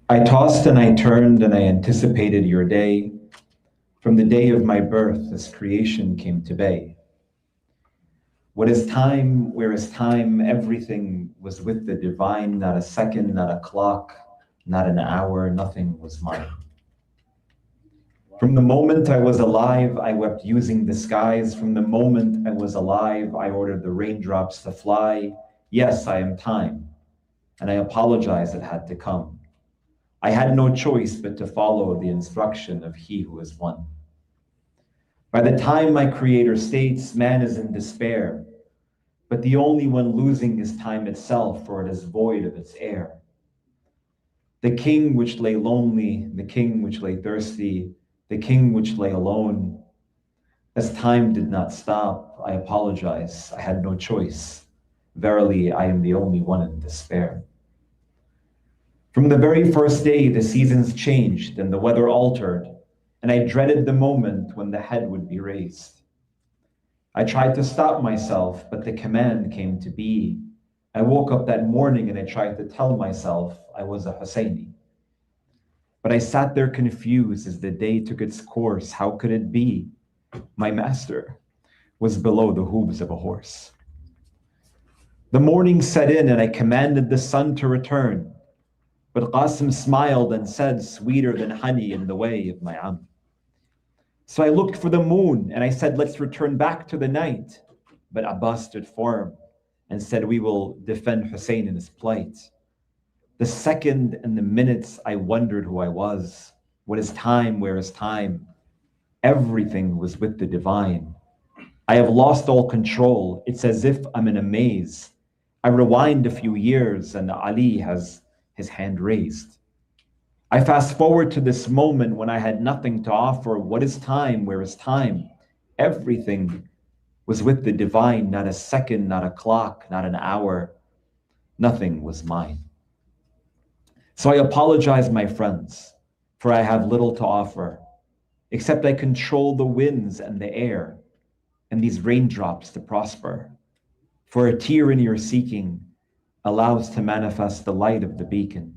I tossed and I turned and I anticipated your day. From the day of my birth, this creation came to be. What is time, where is time, everything was with the divine, not a second, not a clock, not an hour, nothing was mine. From the moment I was alive, I wept using the skies. From the moment I was alive, I ordered the raindrops to fly. Yes, I am time, and I apologize it had to come. I had no choice but to follow the instruction of He who is one. By the time my Creator states, man is in despair, but the only one losing is time itself, for it is void of its air. The king which lay lonely, the king which lay thirsty, the king which lay alone. As time did not stop, I apologize, I had no choice. Verily, I am the only one in despair. From the very first day, the seasons changed and the weather altered, and I dreaded the moment when the head would be raised. I tried to stop myself, but the command came to be. I woke up that morning and I tried to tell myself I was a Husayni. But I sat there confused as the day took its course. How could it be? My master was below the hooves of a horse. The morning set in and I commanded the sun to return. But Qasim smiled and said, sweeter than honey in the way of my Am. So I looked for the moon and I said, let's return back to the night. But Abbas stood firm and said, we will defend Hussein in his plight. The second and the minutes I wondered who I was. What is time? Where is time? Everything was with the divine. I have lost all control. It's as if I'm in a maze. I rewind a few years and Ali has his hand raised. I fast forward to this moment when I had nothing to offer. What is time? Where is time? Everything was with the divine. Not a second, not a clock, not an hour. Nothing was mine. So I apologize, my friends, for I have little to offer, except I control the winds and the air and these raindrops to prosper. For a tear in your seeking allows to manifest the light of the beacon.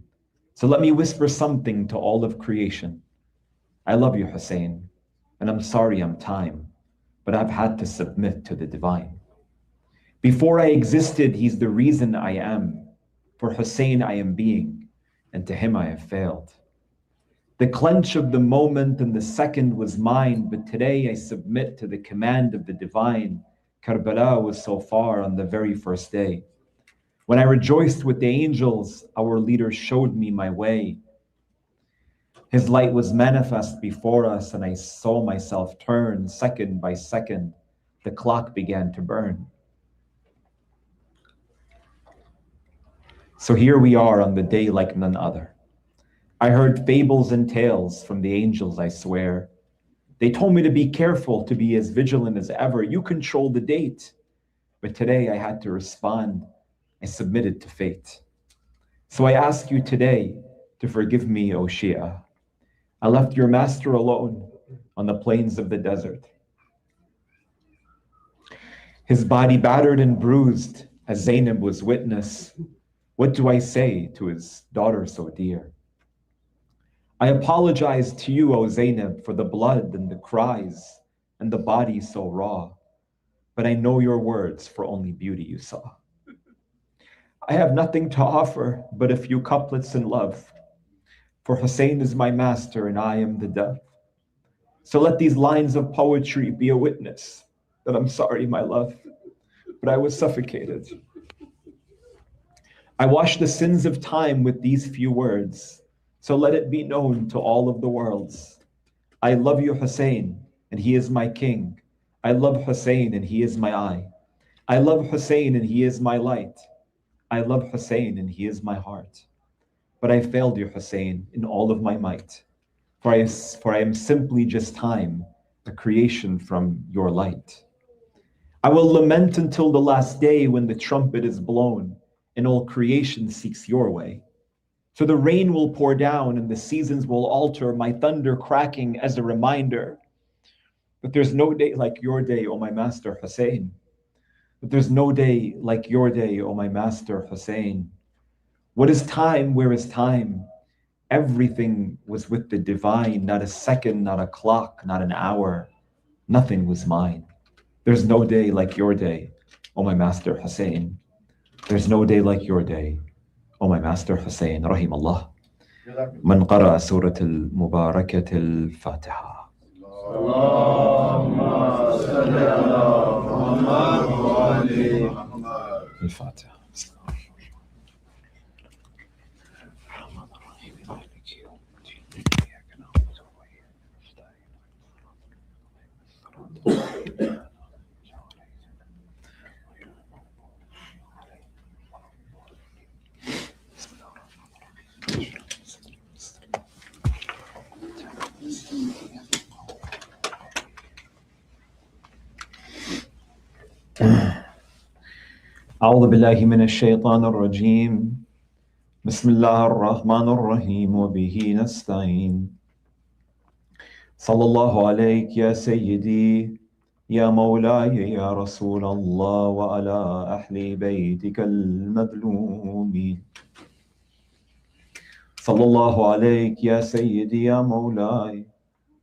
So let me whisper something to all of creation. I love you, Hussein, and I'm sorry I'm time, but I've had to submit to the divine. Before I existed, he's the reason I am. For Hussein I am being, and to him I have failed. The clench of the moment and the second was mine, but today I submit to the command of the divine. Karbala was so far on the very first day. When I rejoiced with the angels, our leader showed me my way. His light was manifest before us, and I saw myself turn second by second. The clock began to burn. So here we are on the day like none other. I heard fables and tales from the angels, I swear. They told me to be careful, to be as vigilant as ever. You control the date. But today I had to respond. I submitted to fate. So I ask you today to forgive me, O Shia. I left your master alone on the plains of the desert. His body battered and bruised as Zainab was witness. What do I say to his daughter so dear? I apologize to you, O Zainab, for the blood and the cries and the body so raw. But I know your words, for only beauty you saw. I have nothing to offer but a few couplets in love. For Hussein is my master and I am the dove. So let these lines of poetry be a witness that I'm sorry, my love, but I was suffocated. I wash the sins of time with these few words, so let it be known to all of the worlds. I love you, Hussein, and he is my king. I love Hussein, and he is my eye. I love Hussein, and he is my light. I love Hussein, and he is my heart. But I failed you, Hussein, in all of my might, for I am simply just time, a creation from your light. I will lament until the last day when the trumpet is blown, and all creation seeks your way. So the rain will pour down and the seasons will alter, my thunder cracking as a reminder. But there's no day like your day, O my master Hussein. But there's no day like your day, O my master Husayn. What is time? Where is time? Everything was with the divine, not a second, not a clock, not an hour. Nothing was mine. There's no day like your day, O my master Husayn. There's no day like your day, O my master Husayn. Rahim Allah. من قرأ سورة المباركة الفاتحة. اللهم صل على محمد وعلى الفاتحة. أعوذ بالله من الشيطان الرجيم بسم الله الرحمن الرحيم وبه نستعين صلى الله عليك يا سيدي يا مولاي يا رسول الله وعلى أهل بيتك المظلومين صلى الله عليك يا سيدي يا مولاي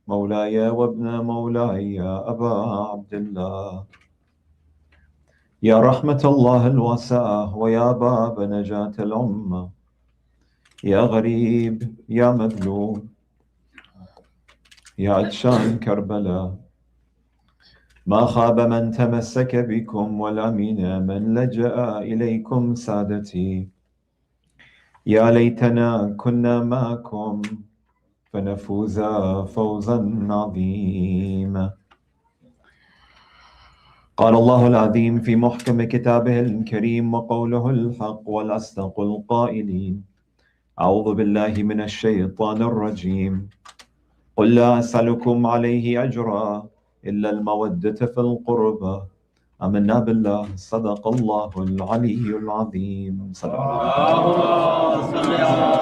مولاي وابن مولاي يا أبا عبد الله يا رحمة الله الواسعة ويا باب نجاة الأمة يا غريب يا مظلوم يا عطشان كربلاء ما خاب من تمسك بكم والأمين من لجأ إليكم سادتي يا ليتنا كنا معكم فنفوز فوزا عظيما قال الله العظيم في محكم كتابه الكريم وقوله الحق والأصدق القائلين أعوذ بالله من الشيطان الرجيم قل لا أسألكم عليه أجرا إلا المودة في القربى آمنا بالله صدق الله العلي العظيم صلى الله عليه وسلم.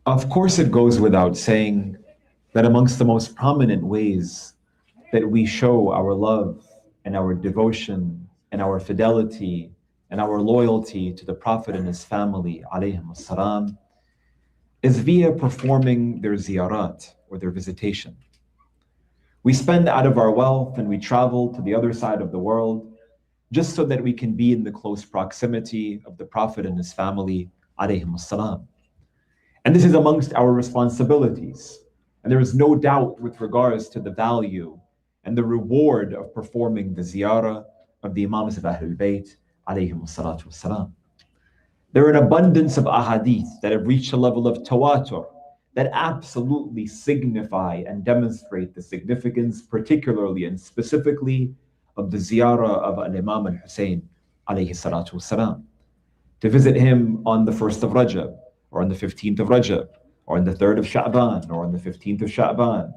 Of course, it goes without saying that amongst the most prominent ways that we show our love and our devotion and our fidelity and our loyalty to the Prophet and his family, alayhim as-salam, is via performing their ziyarat, or their visitation. We spend out of our wealth and we travel to the other side of the world just so that we can be in the close proximity of the Prophet and his family, alayhim as-salam. And this is amongst our responsibilities. And there is no doubt with regards to the value and the reward of performing the ziyarah of the Imams of Ahlul Bayt, alayhim salatu wassalam. There are an abundance of ahadith that have reached a level of tawatur that absolutely signify and demonstrate the significance, particularly and specifically, of the ziyarah of al-Imam al-Husayn, alayhi salatu wassalam. To visit him on the 1st of Rajab, or on the 15th of Rajab, or on the 3rd of Sha'ban, or on the 15th of Sha'ban,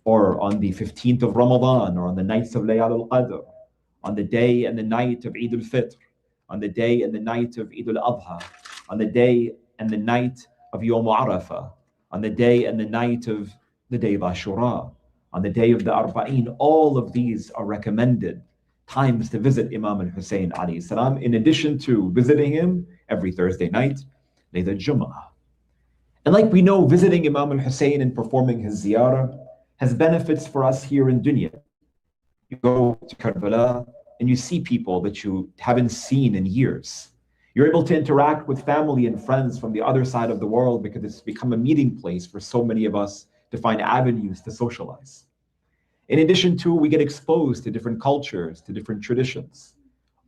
or on the 15th of Ramadan, or on the nights of Layal al-Qadr, on the day and the night of Eid al-Fitr, on the day and the night of Eid al-Adha, on the day and the night of Yawm Arafah, on the day and the night of the day of Ashura, on the day of the Arba'een. All of these are recommended times to visit Imam al-Husayn alayhi salam, in addition to visiting him every Thursday night, Laylat Jum'ah. And like we know, visiting Imam al-Husayn and performing his ziyarah has benefits for us here in dunya. You go to Karbala and you see people that you haven't seen in years. You're able to interact with family and friends from the other side of the world because it's become a meeting place for so many of us to find avenues to socialize. In addition to, we get exposed to different cultures, to different traditions.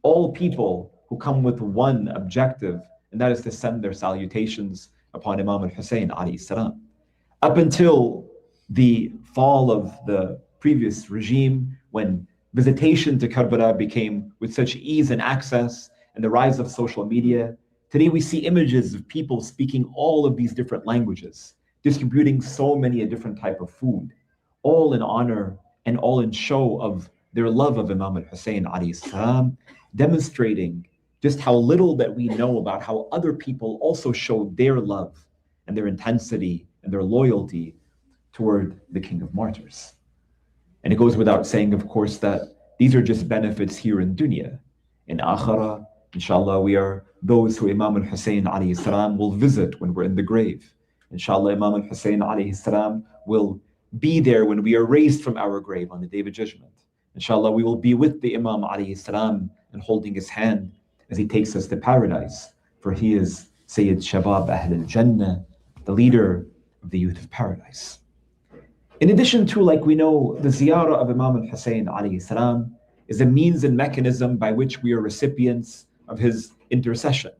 All people who come with one objective, and that is to send their salutations upon Imam al-Husayn alayhi salam. Up until the fall of the previous regime, when visitation to Karbala became with such ease and access, and the rise of social media, today we see images of people speaking all of these different languages, distributing so many a different type of food, all in honor and all in show of their love of Imam al-Husayn alayhi salam, demonstrating just how little that we know about how other people also show their love and their intensity and their loyalty toward the King of Martyrs. And it goes without saying, of course, that these are just benefits here in dunya. In akhirah, inshallah, we are those who Imam al-Husayn alayhi salam will visit when we're in the grave. Inshallah, Imam al-Husayn alayhi salam will be there when we are raised from our grave on the Day of Judgment. Inshallah, we will be with the Imam alayhi salam and holding his hand as he takes us to paradise. For he is Sayyid Shabab Ahl al-Jannah, the leader of the youth of paradise. In addition to, like we know, the ziyarah of Imam al-Husayn alayhi salam is a means and mechanism by which we are recipients of his intercession,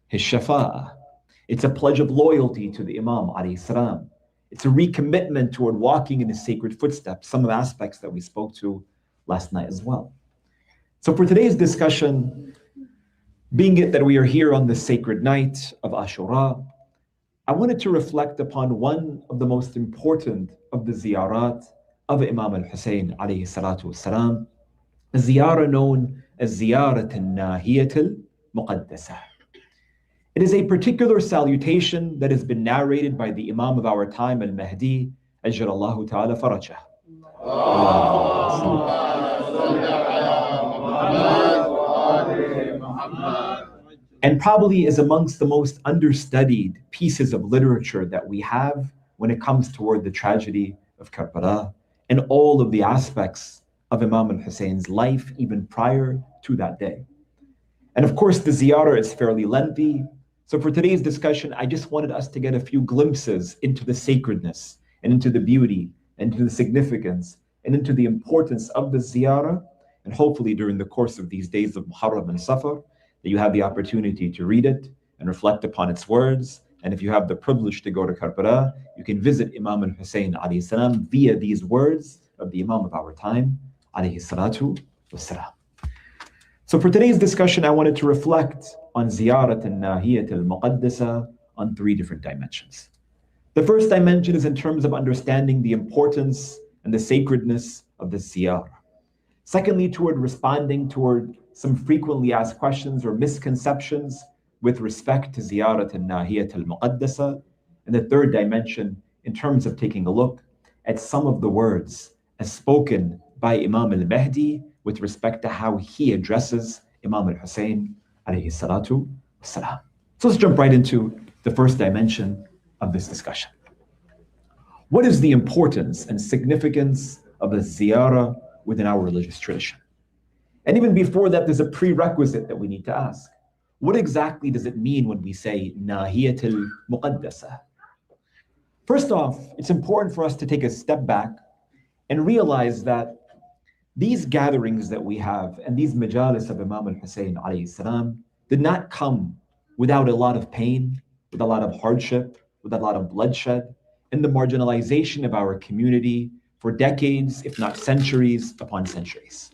his shafa'ah. It's a pledge of loyalty to the Imam alayhi salam. It's a recommitment toward walking in his sacred footsteps, some of the aspects that we spoke to last night as well. So for today's discussion, being it that we are here on the sacred night of Ashura, I wanted to reflect upon one of the most important of the ziyarat of Imam al-Husayn alayhi salatu wassalam, a ziyarah known as Ziyarat al-Nahiyah al-Muqadasa. It is a particular salutation that has been narrated by the Imam of our time, al-Mahdi, ajjalallahu ta'ala farajah. And probably is amongst the most understudied pieces of literature that we have when it comes toward the tragedy of Karbala and all of the aspects of Imam al-Husayn's life even prior to that day. And of course, the ziyarah is fairly lengthy. So for today's discussion, I just wanted us to get a few glimpses into the sacredness and into the beauty and into the significance and into the importance of the ziyarah. And hopefully during the course of these days of Muharram and Safar, that you have the opportunity to read it and reflect upon its words. And if you have the privilege to go to Karbala, you can visit Imam al-Husayn alayhi salam via these words of the Imam of our time, alayhi salatu wassalam. So for today's discussion, I wanted to reflect on Ziyarat al-Nahiyah al-Muqadasa on three different dimensions. The first dimension is in terms of understanding the importance and the sacredness of the ziyarah. Secondly, toward responding toward some frequently asked questions or misconceptions with respect to Ziyarat al-Nahiyah al-Muqaddasa. And the third dimension, in terms of taking a look at some of the words as spoken by Imam al-Mahdi with respect to how he addresses Imam al-Husayn alayhi salatu wassalam. So let's jump right into the first dimension of this discussion. What is the importance and significance of the ziyarah within our religious tradition? And even before that, there's a prerequisite that we need to ask. What exactly does it mean when we say Nahiyat al-Muqaddasa? First off, it's important for us to take a step back and realize that these gatherings that we have and these majalis of Imam al-Husayn alayhi salam did not come without a lot of pain, with a lot of hardship, with a lot of bloodshed, and the marginalization of our community for decades, if not centuries upon centuries.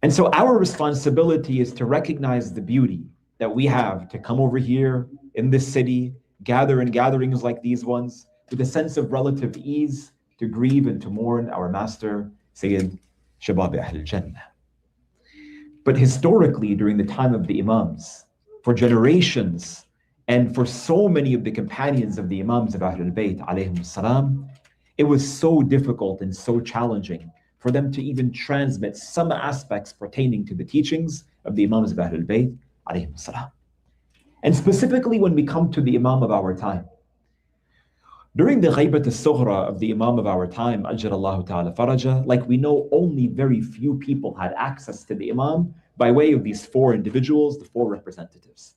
And so our responsibility is to recognize the beauty that we have to come over here in this city, gather in gatherings like these ones, with a sense of relative ease, to grieve and to mourn our master, Sayyid Shabab Ahl al-Jannah. But historically, during the time of the Imams, for generations, and for so many of the companions of the Imams of Ahlul Bayt, alayhim salam, it was so difficult and so challenging for them to even transmit some aspects pertaining to the teachings of the Imams of Ahlul Bayt, alayhim salam. And specifically when we come to the Imam of our time, during the Ghaybat al-Sughra of the Imam of our time, ajjalallahu ta'ala farajah, like we know, only very few people had access to the Imam by way of these four individuals, the four representatives.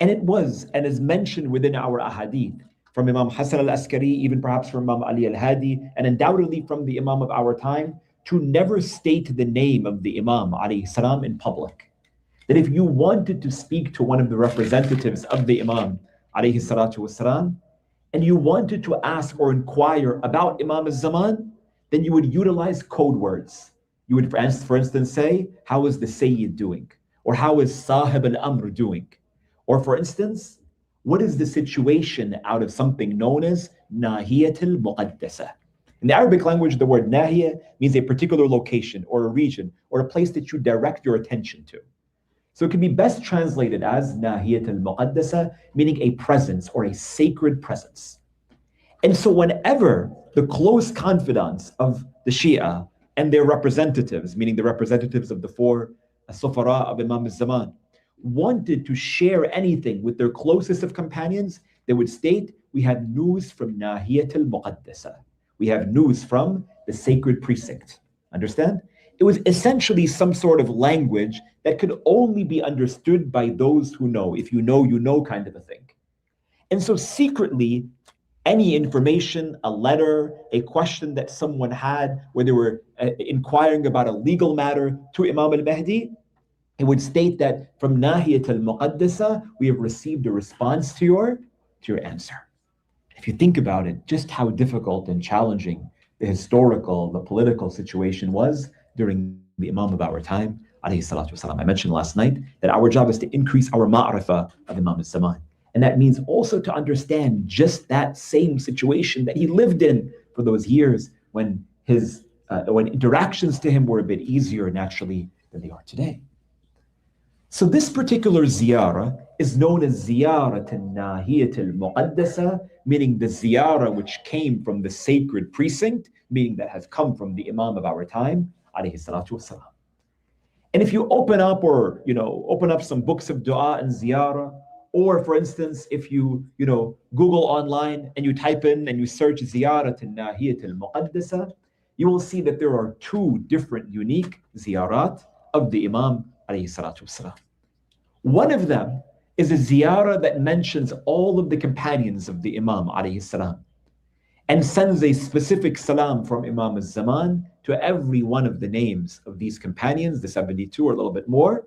And it was, and is mentioned within our ahadith, from Imam Hassan al-Askari, even perhaps from Imam Ali al-Hadi, and undoubtedly from the Imam of our time, to never state the name of the Imam alayhi salam in public. That if you wanted to speak to one of the representatives of the Imam alayhi salatu wasalam, and you wanted to ask or inquire about Imam al-Zaman, then you would utilize code words. You would, for instance, say, how is the Sayyid doing? Or how is Sahib al-Amr doing? Or for instance, what is the situation out of something known as Nahiyat al-Muqaddasa? In the Arabic language, the word Nahiyah means a particular location or a region or a place that you direct your attention to. So it can be best translated as Nahiyat al-Muqaddasa, meaning a presence or a sacred presence. And so whenever the close confidants of the Shia and their representatives, meaning the representatives of the four Sufara of Imam al-Zaman, wanted to share anything with their closest of companions, they would state, we have news from Nahiyat al-Muqadasa. We have news from the sacred precinct. Understand? It was essentially some sort of language that could only be understood by those who know. If you know, you know kind of a thing. And so secretly, any information, a letter, a question that someone had where they were inquiring about a legal matter to Imam al-Mahdi, it would state that from Nahiyat al-Muqaddasa, we have received a response to your answer. If you think about it, just how difficult and challenging the historical, the political situation was during the Imam of our time, alayhi salatu wasalam. I mentioned last night that our job is to increase our ma'rifah of Imam al-Zaman. And that means also to understand just that same situation that he lived in for those years when when interactions to him were a bit easier naturally than they are today. So this particular ziyarah is known as Ziyarat al-Nahiyah al-Muqaddasa, meaning the ziyarah which came from the sacred precinct, meaning that has come from the Imam of our time, alayhi salatu wasalam. And if you open up some books of dua and ziyarah, or for instance, if you Google online and you type in and you search Ziyarat al-Nahiyah al-Muqaddasa, you will see that there are two different unique ziyarat of the Imam alayhi salatu wasalam. One of them is a ziyarah that mentions all of the companions of the Imam alayhi salam and sends a specific salam from Imam al-Zaman to every one of the names of these companions, the 72 or a little bit more,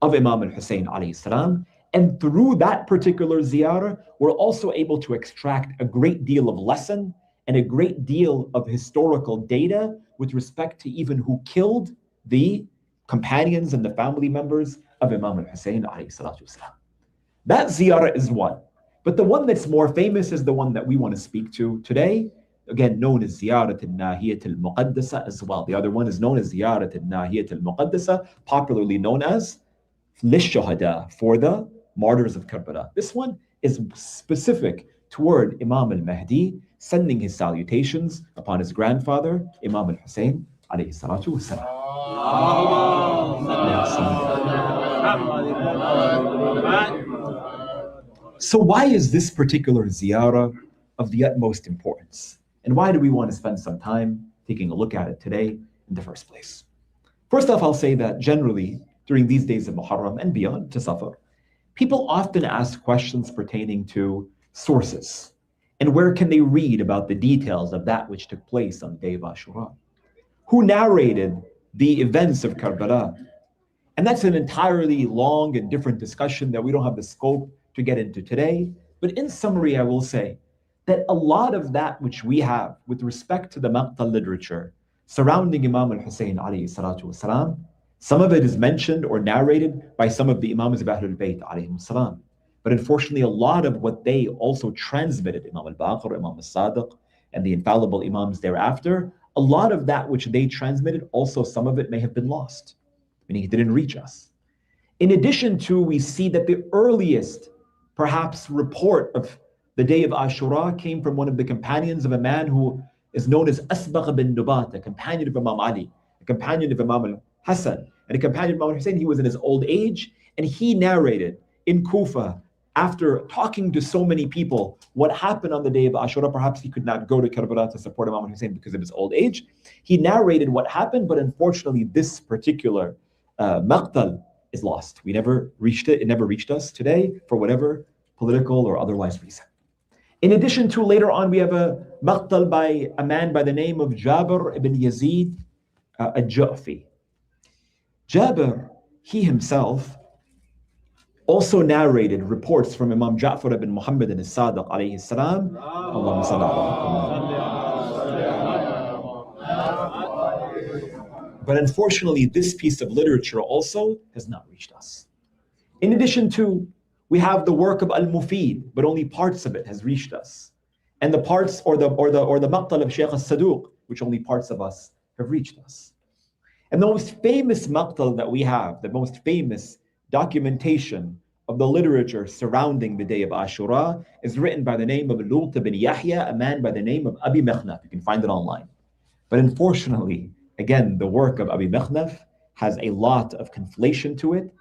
of Imam al-Husayn alayhi salam. And through that particular ziyarah, we're also able to extract a great deal of lesson and a great deal of historical data with respect to even who killed the companions and the family members of Imam al-Husayn alayhi salatu wasalam. That ziyarah is one. But the one that's more famous is the one that we want to speak to today, again known as Ziyarat al-Nahiyah al-Muqaddasa as well. The other one is known as Ziyarat al-Nahiyah al-Muqaddasa, popularly known as Lish-Shuhada, for the martyrs of Karbala. This one is specific toward Imam al-Mahdi, sending his salutations upon his grandfather, Imam al-Husayn alayhi salatu wasalam. So why is this particular ziyarah of the utmost importance? And why do we want to spend some time taking a look at it today in the first place? First off, I'll say that generally, during these days of Muharram and beyond to Safar, people often ask questions pertaining to sources and where can they read about the details of that which took place on the day of Ashura? Who narrated the events of Karbala? And that's an entirely long and different discussion that we don't have the scope to get into today. But in summary, I will say that a lot of that which we have with respect to the Maqtal literature surrounding Imam al-Husayn alayhi salatu wasalam, some of it is mentioned or narrated by some of the Imams of Ahlul Bayt alayhim salam. But unfortunately, a lot of what they also transmitted, Imam al-Baqir, Imam al-Sadiq, and the infallible Imams thereafter, a lot of that which they transmitted, also some of it may have been lost, meaning it didn't reach us. In addition to, we see that the earliest, perhaps, report of the day of Ashura came from one of the companions of a man who is known as Asbagh bin Nubat, a companion of Imam Ali, a companion of Imam al-Hasan, and a companion of Imam al-Husayn. He was in his old age, and he narrated in Kufa, after talking to so many people, what happened on the day of Ashura. Perhaps he could not go to Karbala to support Imam al-Husayn because of his old age. He narrated what happened, but unfortunately, this particular Maqtal is lost. We never reached it. It never reached us today for whatever political or otherwise reason. In addition to, later on, we have a Maqtal by a man by the name of Jabir ibn Yazid al-Ju'fi. Jabir, he himself, also narrated reports from Imam Ja'far ibn Muhammad and al-Sadiq alayhi salam. Allahumma salli ala. But unfortunately, this piece of literature also has not reached us. In addition to, we have the work of al-Mufid, but only parts of it has reached us. And the parts or the Maqtal of Shaykh al-Saduq, which only parts of us have reached us. And the most famous Maqtal that we have, the most famous documentation of the literature surrounding the day of Ashura is written by the name of Lut ibn Yahya, a man by the name of Abi Mikhnaf. You can find it online. But unfortunately, again, the work of Abi Mikhnaf has a lot of conflation to it.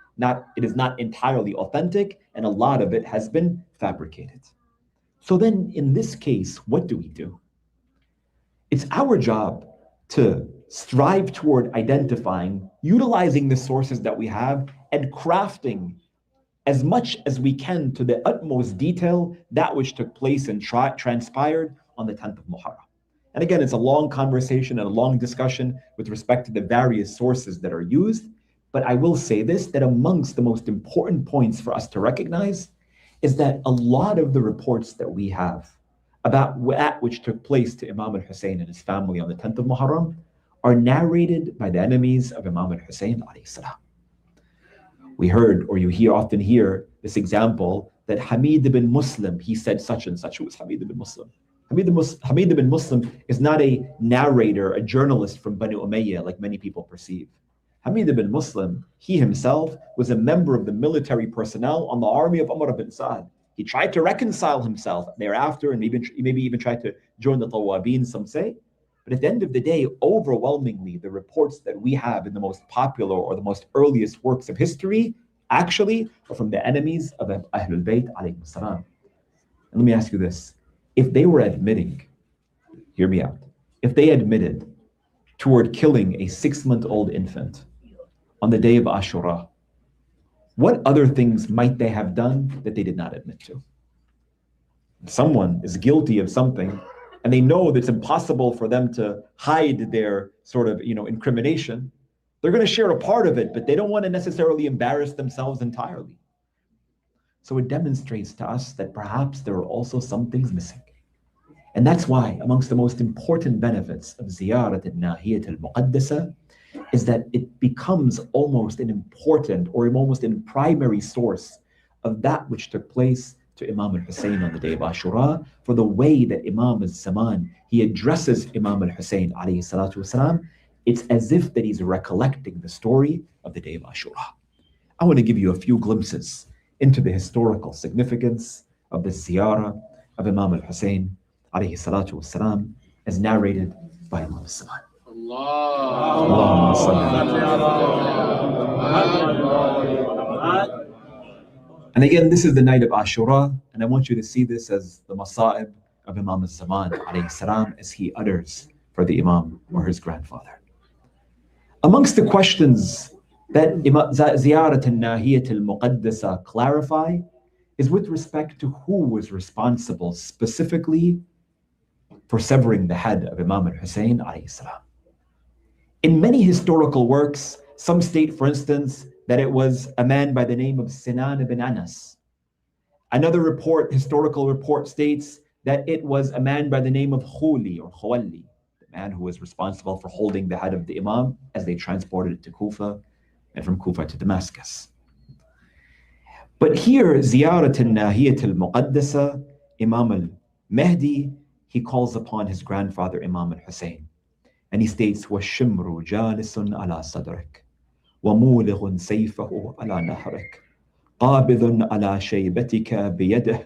It is not entirely authentic, and a lot of it has been fabricated. So then, in this case, what do we do? It's our job to strive toward identifying, utilizing the sources that we have, and crafting as much as we can to the utmost detail that which took place and transpired on the 10th of Muharram. And again, it's a long conversation and a long discussion with respect to the various sources that are used. But I will say this, that amongst the most important points for us to recognize is that a lot of the reports that we have about that which took place to Imam al-Husayn and his family on the 10th of Muharram are narrated by the enemies of Imam al-Husayn alayhi salam. We heard, or you often hear this example that Hamid ibn Muslim, he said such and such. Who was Hamid ibn Muslim? Hamid ibn Muslim is not a narrator, a journalist from Banu Umayyah like many people perceive. Hamid ibn Muslim, he himself was a member of the military personnel on the army of Umar ibn Sa'd. He tried to reconcile himself thereafter and maybe even tried to join the Tawabin, some say. But at the end of the day, overwhelmingly, the reports that we have in the most popular or the most earliest works of history actually are from the enemies of Ahlul Bayt alayhim salam. And let me ask you this. If they were admitting, hear me out, if they admitted toward killing a 6-month-old infant on the day of Ashura, what other things might they have done that they did not admit to? If someone is guilty of something and they know that it's impossible for them to hide their sort of, incrimination, they're going to share a part of it, but they don't want to necessarily embarrass themselves entirely. So it demonstrates to us that perhaps there are also some things missing. And that's why amongst the most important benefits of Ziyarat al-Nahiyah al-Muqadasa is that it becomes almost an important or almost a primary source of that which took place to Imam al-Husayn on the day of Ashura, for the way that Imam al-Zaman, he addresses Imam al-Husayn alayhi salatu wasalam, it's as if that he's recollecting the story of the day of Ashura. I want to give you a few glimpses into the historical significance of the ziyarah of Imam al-Husayn alayhi salatu wasalam as narrated by Imam al-Zaman. Allahumma salli. And again, this is the night of Ashura, and I want you to see this as the masa'ib of Imam al-Zaman alayhi salam as he utters for the Imam or his grandfather. Amongst the questions that Ziyarat al-Nahiyah al-Muqaddasa clarify is with respect to who was responsible specifically for severing the head of Imam al-Husayn alayhi salam. In many historical works, some state, for instance, that it was a man by the name of Sinan ibn Anas. Another historical report states that it was a man by the name of Khuli or Khawali, the man who was responsible for holding the head of the Imam as they transported it to Kufa and from Kufa to Damascus. But here, Ziyarat al-Nahiyah al-Muqaddasa, Imam al-Mahdi, he calls upon his grandfather Imam al-Husayn. And he states, وَالشِّمْرُ جَالِسٌ عَلَى صَدْرِكَ وَمُولِغٌ سَيْفَهُ عَلَى نَحْرِكَ قَابِضٌ عَلَى شَيْبَتِكَ بِيَدِهِ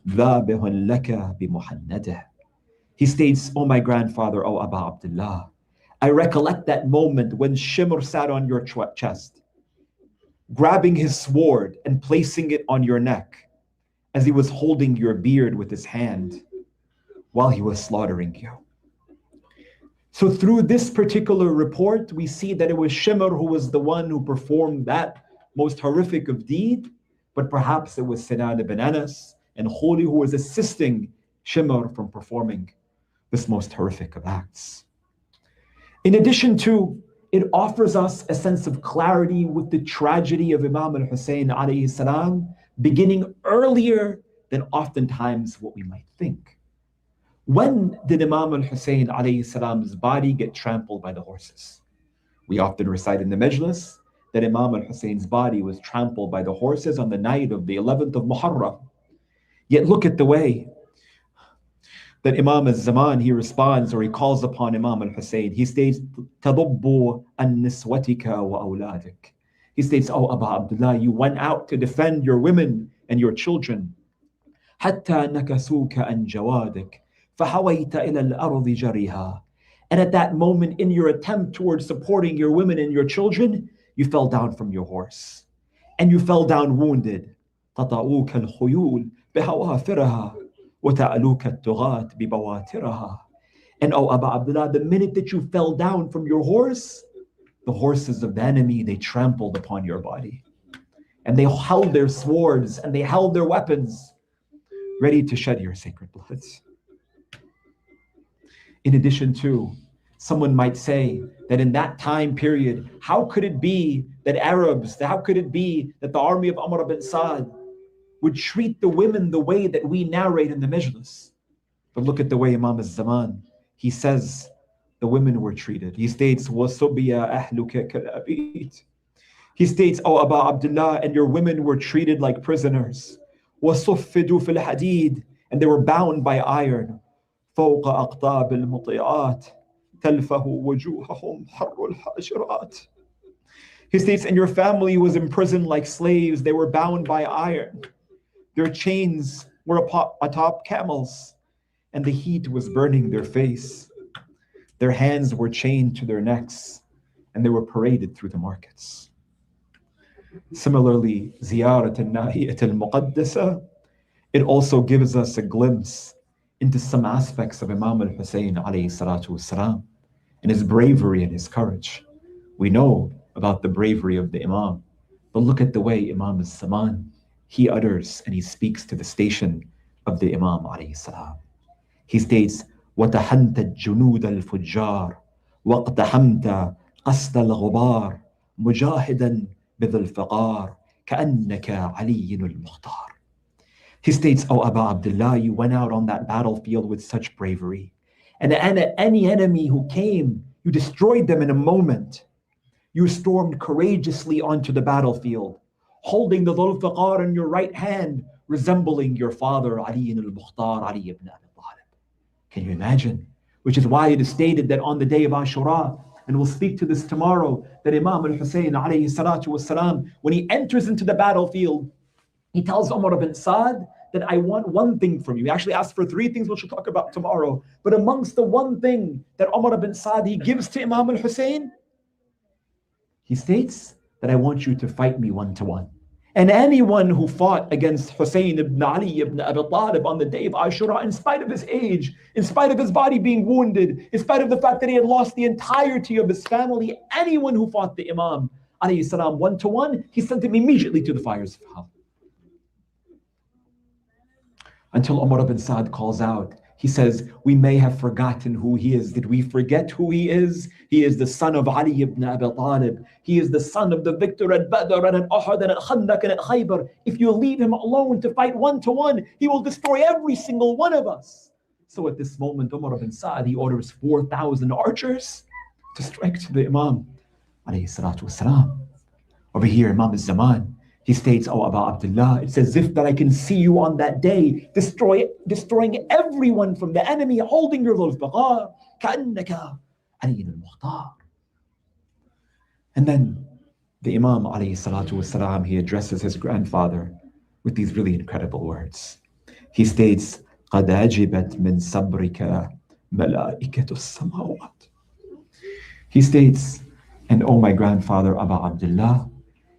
ذَابِهٌ لَكَ بِمُحَنَّدِهِ. He states, "O my grandfather, O Aba Abdullah, I recollect that moment when Shimr sat on your chest, grabbing his sword and placing it on your neck as he was holding your beard with his hand while he was slaughtering you." So through this particular report, we see that it was Shimr who was the one who performed that most horrific of deed, but perhaps it was Sinan ibn Anas and Khuli who was assisting Shimr from performing this most horrific of acts. In addition to, it offers us a sense of clarity with the tragedy of Imam al-Husayn alayhi salam, beginning earlier than oftentimes what we might think. When did Imam al-Husayn alayhi salam's body get trampled by the horses? We often recite in the Majlis that Imam al-Husayn's body was trampled by the horses on the night of the 11th of Muharram. Yet look at the way that Imam al-Zaman, he responds or he calls upon Imam al-Husayn. He states, تَضُبُّ أَنْ نِسْوَتِكَ وَأَوْلَادِكَ. He states, "Oh Aba Abdullah, you went out to defend your women and your children. حتى نكسوك عن جوادك فحويت إلى الأرض جريها." And at that moment, in your attempt towards supporting your women and your children, you fell down from your horse. And you fell down wounded. تطأوك الخيول بحوافرها وتعلوك الطغاة ببواترها. And oh Aba Abdullah, the minute that you fell down from your horse, the horses of the enemy, they trampled upon your body. And they held their swords and they held their weapons, ready to shed your sacred blood. In addition to, someone might say that in that time period, how could it be that how could it be that the army of Amr ibn Sa'd would treat the women the way that we narrate in the Majlis? But look at the way Imam al-Zaman, he says the women were treated. He states, وَصُبِيَ أَهْلُكَ كَالْأَبِيدِ. He states, "Oh Aba Abdullah, and your women were treated like prisoners. وَصُفِّدُوا فِي الْحَدِيدِ. And they were bound by iron. فوق أقطاب المطيعات تلفه وجوههم حر الحاجرات." He states, and your family was imprisoned like slaves. They were bound by iron. Their chains were atop camels, and the heat was burning their face. Their hands were chained to their necks, and they were paraded through the markets. Similarly, Ziyarat al-Nahiyah al-Muqadasa, it also gives us a glimpse into some aspects of Imam al-Husayn alayhi salatu wasalam, and his bravery and his courage. We know about the bravery of the Imam, but look at the way Imam al-Zaman, he utters and he speaks to the station of the Imam alayhi salam. He states, وَتَحَنْتَ الجُنُودَ الْفُجَّارِ وَاقْتَحَمْتَ قَصْدَ الْغُبَارِ مُجَاهِدًا بِذِي الْفِقَارِ كَأَنَّكَ عَلِيٌّ الْمُخْتَارِ. He states, "Oh Aba Abdullah, you went out on that battlefield with such bravery. And any enemy who came, you destroyed them in a moment. You stormed courageously onto the battlefield, holding the Dhul Fiqar in your right hand, resembling your father, Ali al-Mukhtar, Ali ibn Abi Talib." Can you imagine? Which is why it is stated that on the day of Ashura, and we'll speak to this tomorrow, that Imam al-Husayn alayhi salatu wasalam, when he enters into the battlefield, he tells Umar ibn Sa'd that I want one thing from you. He actually asked for three things, which we'll talk about tomorrow. But amongst the one thing that Umar ibn Sa'd he gives to Imam al-Husayn, he states that I want you to fight me 1-to-1. And anyone who fought against Husayn ibn Ali ibn Abi Talib on the day of Ashura, in spite of his age, in spite of his body being wounded, in spite of the fact that he had lost the entirety of his family, anyone who fought the Imam alayhi salam 1-to-1, he sent him immediately to the fires of hell. Until Umar ibn Sa'd calls out, he says, "We may have forgotten who he is. Did we forget who he is? He is the son of Ali ibn Abi Talib. He is the son of the victor at Badr and at Uhud and at Khandaq and at Khaybar. If you leave him alone to fight 1-to-1, he will destroy every single one of us." So at this moment, Umar ibn Sa'd, he orders 4,000 archers to strike to the Imam alayhi salatu wasalam. Over here, Imam al-Zaman, he states, "Oh Aba Abdullah, it's as if that I can see you on that day, destroying everyone from the enemy, holding your Dhul Fiqar, كَأَنَّكَ عَلِيٌّ الْمُخْتَارِ." And then the Imam alayhi salatu wasalam, he addresses his grandfather with these really incredible words. He states, قَدْ عَجِبَتْ مِنْ صَبْرِكَ مَلَائِكَةُ السَّمَاوَاتِ. He states, and oh my grandfather Aba Abdullah,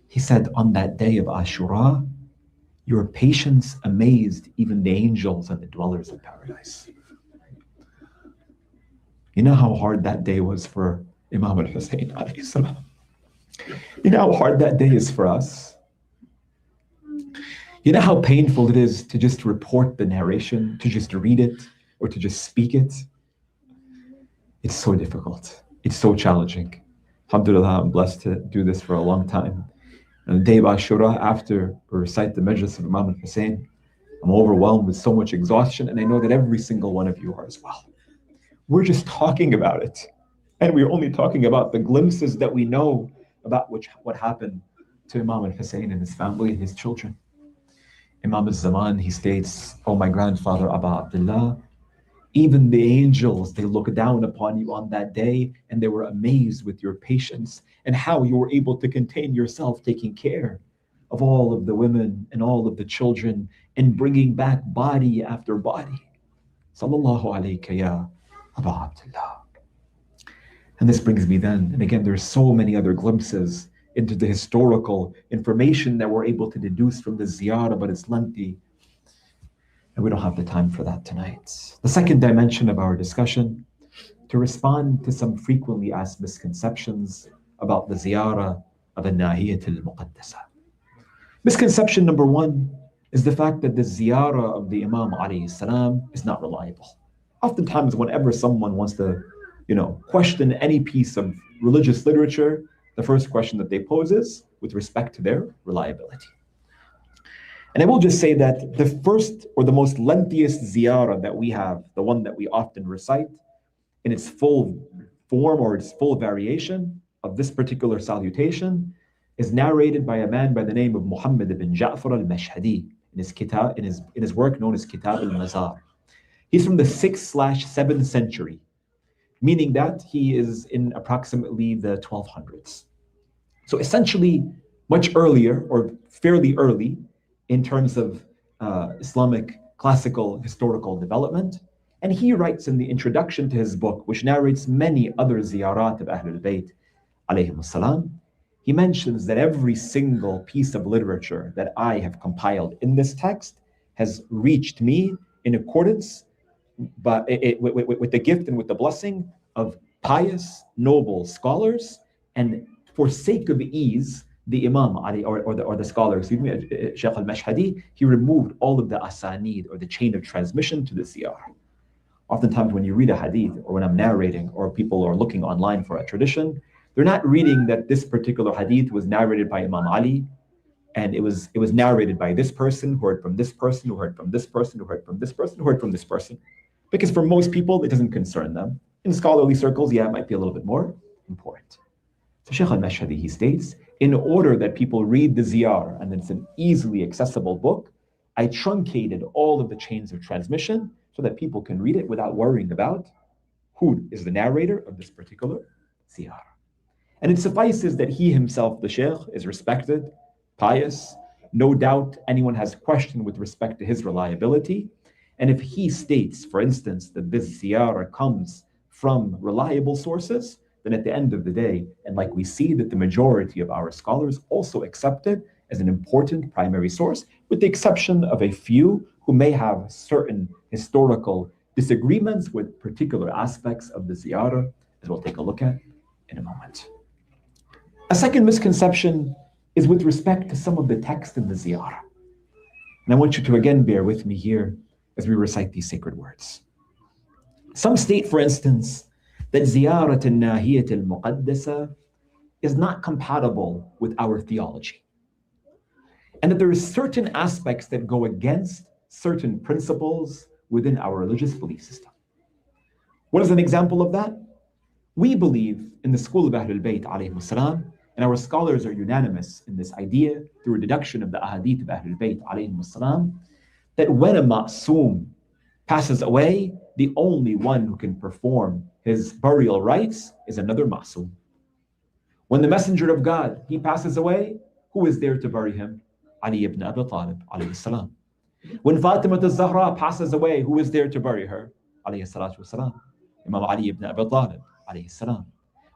he said, on that day of Ashura, your patience amazed even the angels and the dwellers of paradise. You know how hard that day was for Imam al-Husayn alayhi salam. You know how hard that day is for us. You know how painful it is to just report the narration, to just read it, or to just speak it. It's so difficult. It's so challenging. Alhamdulillah, I'm blessed to do this for a long time. On the day of Ashura, after we recite the Majlis of Imam al-Husayn, I'm overwhelmed with so much exhaustion, and I know that every single one of you are as well. We're just talking about it, and we're only talking about the glimpses that we know about what happened to Imam al-Husayn and his family and his children. Imam al-Zaman, he states, "Oh my grandfather Aba Abdullah, Even the angels, they look down upon you on that day, and they were amazed with your patience and how you were able to contain yourself, taking care of all of the women and all of the children and bringing back body after body. Sallallahu alayka ya Aba Abdullah. And this brings me then, and again, there's so many other glimpses into the historical information that we're able to deduce from the ziyarah, but it's lengthy, and we don't have the time for that tonight. The second dimension of our discussion, to respond to some frequently asked misconceptions about the ziyarah of al-Nahiyah al-Muqadasa. Misconception number one is the fact that the ziyarah of the Imam alayhi salam is not reliable. Oftentimes, whenever someone wants to, question any piece of religious literature, the first question that they pose is with respect to their reliability. And I will just say that the first or the most lengthiest ziyarah that we have, the one that we often recite in its full form or its full variation of this particular salutation, is narrated by a man by the name of Muhammad ibn Ja'far al-Mashhadi in his work known as Kitab al-Mazar. He's from the 6th/7th century, meaning that he is in approximately the 1200s. So essentially much earlier, or fairly early, in terms of Islamic classical historical development. And he writes in the introduction to his book, which narrates many other ziyarat of Ahlul Bayt alayhim salam, he mentions that every single piece of literature that I have compiled in this text has reached me in accordance with the gift and with the blessing of pious, noble scholars. And for sake of ease, the Imam Ali, or the scholar, Shaykh al-Mashhadi, he removed all of the asanid, or the chain of transmission, to the ziyarah. Oftentimes when you read a hadith, or when I'm narrating, or people are looking online for a tradition, they're not reading that this particular hadith was narrated by Imam Ali, and it was narrated by this person, who heard from this person, who heard from this person, who heard from this person, who heard from this person. Because for most people, it doesn't concern them. In scholarly circles, yeah, it might be a little bit more important. So Shaykh al-Mashhadi, he states, in order that people read the ziyarah, and it's an easily accessible book, I truncated all of the chains of transmission so that people can read it without worrying about who is the narrator of this particular ziyarah. And it suffices that he himself, the Shaykh, is respected, pious. No doubt anyone has question with respect to his reliability. And if he states, for instance, that this ziyarah comes from reliable sources, then at the end of the day, and like we see that the majority of our scholars also accept it as an important primary source, with the exception of a few who may have certain historical disagreements with particular aspects of the ziyarah, as we'll take a look at in a moment. A second misconception is with respect to some of the text in the ziyarah. And I want you to again bear with me here as we recite these sacred words. Some state, for instance, that ziyarat al-Nahiyah al-Muqadasa is not compatible with our theology, and that there are certain aspects that go against certain principles within our religious belief system. What is an example of that? We believe in the school of Ahlul Bayt alayhim salam, and our scholars are unanimous in this idea through a deduction of the ahadith of Ahlul Bayt alayhim salam, that when a ma'soom passes away, the only one who can perform his burial rites is another ma'soom. When the Messenger of God, he passes away, who is there to bury him? Ali ibn Abi Talib alayhi salam. When Fatima al-Zahra passes away, who is there to bury her? Alayhi salatu wasalam. Imam Ali ibn Abi Talib alayhi salam.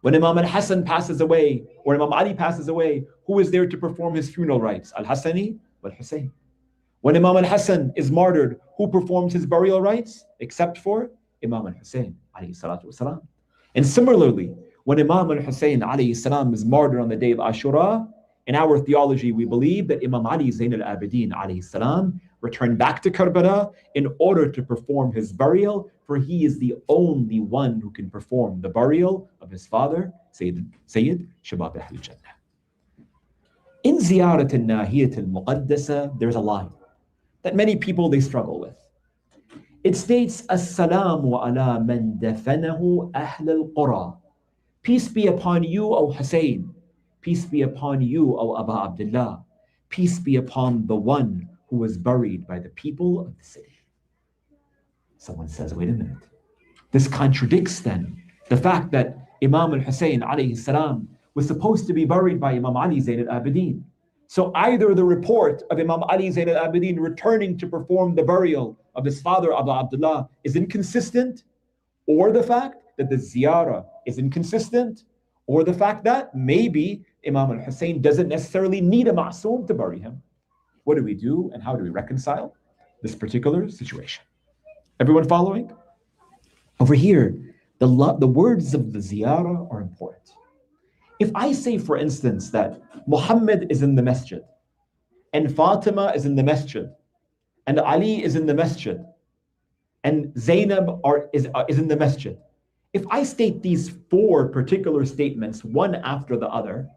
When Imam al-Hasan passes away, or Imam Ali passes away, who is there to perform his funeral rites? Al-Hasani wal-Husayn. When Imam al-Hasan is martyred, who performs his burial rites? Except for Imam al-Husayn alayhi salatu wasalam. And similarly, when Imam al-Husayn alayhi salam is martyred on the day of Ashura, in our theology, we believe that Imam Ali Zayn al-Abidin alayhi salam returned back to Karbala in order to perform his burial, for he is the only one who can perform the burial of his father, Sayyid Shabab Ahl Jannah. In Ziyarat al-Nahiyah al-Muqaddasa, there's a line that many people, they struggle with. It states, As-salamu ala man dafanahu ahl al-qura. Peace be upon you, O Husayn. Peace be upon you, O Aba Abdullah. Peace be upon the one who was buried by the people of the city. Someone says, wait a minute. This contradicts then the fact that Imam al-Husayn alayhi salam was supposed to be buried by Imam Ali Zayn al-Abidin. So either the report of Imam Ali Zayn al-Abidin returning to perform the burial of his father Abu Abdullah is inconsistent, or the fact that the ziyarah is inconsistent, or the fact that maybe Imam al-Husayn doesn't necessarily need a ma'soom to bury him. What do we do and how do we reconcile this particular situation? Everyone following? Over here, the words of the ziyarah are important. If I say, for instance, that Muhammad is in the masjid, and Fatima is in the masjid, and Ali is in the masjid, and Zainab is in the masjid. If I state these four particular statements, one after the other,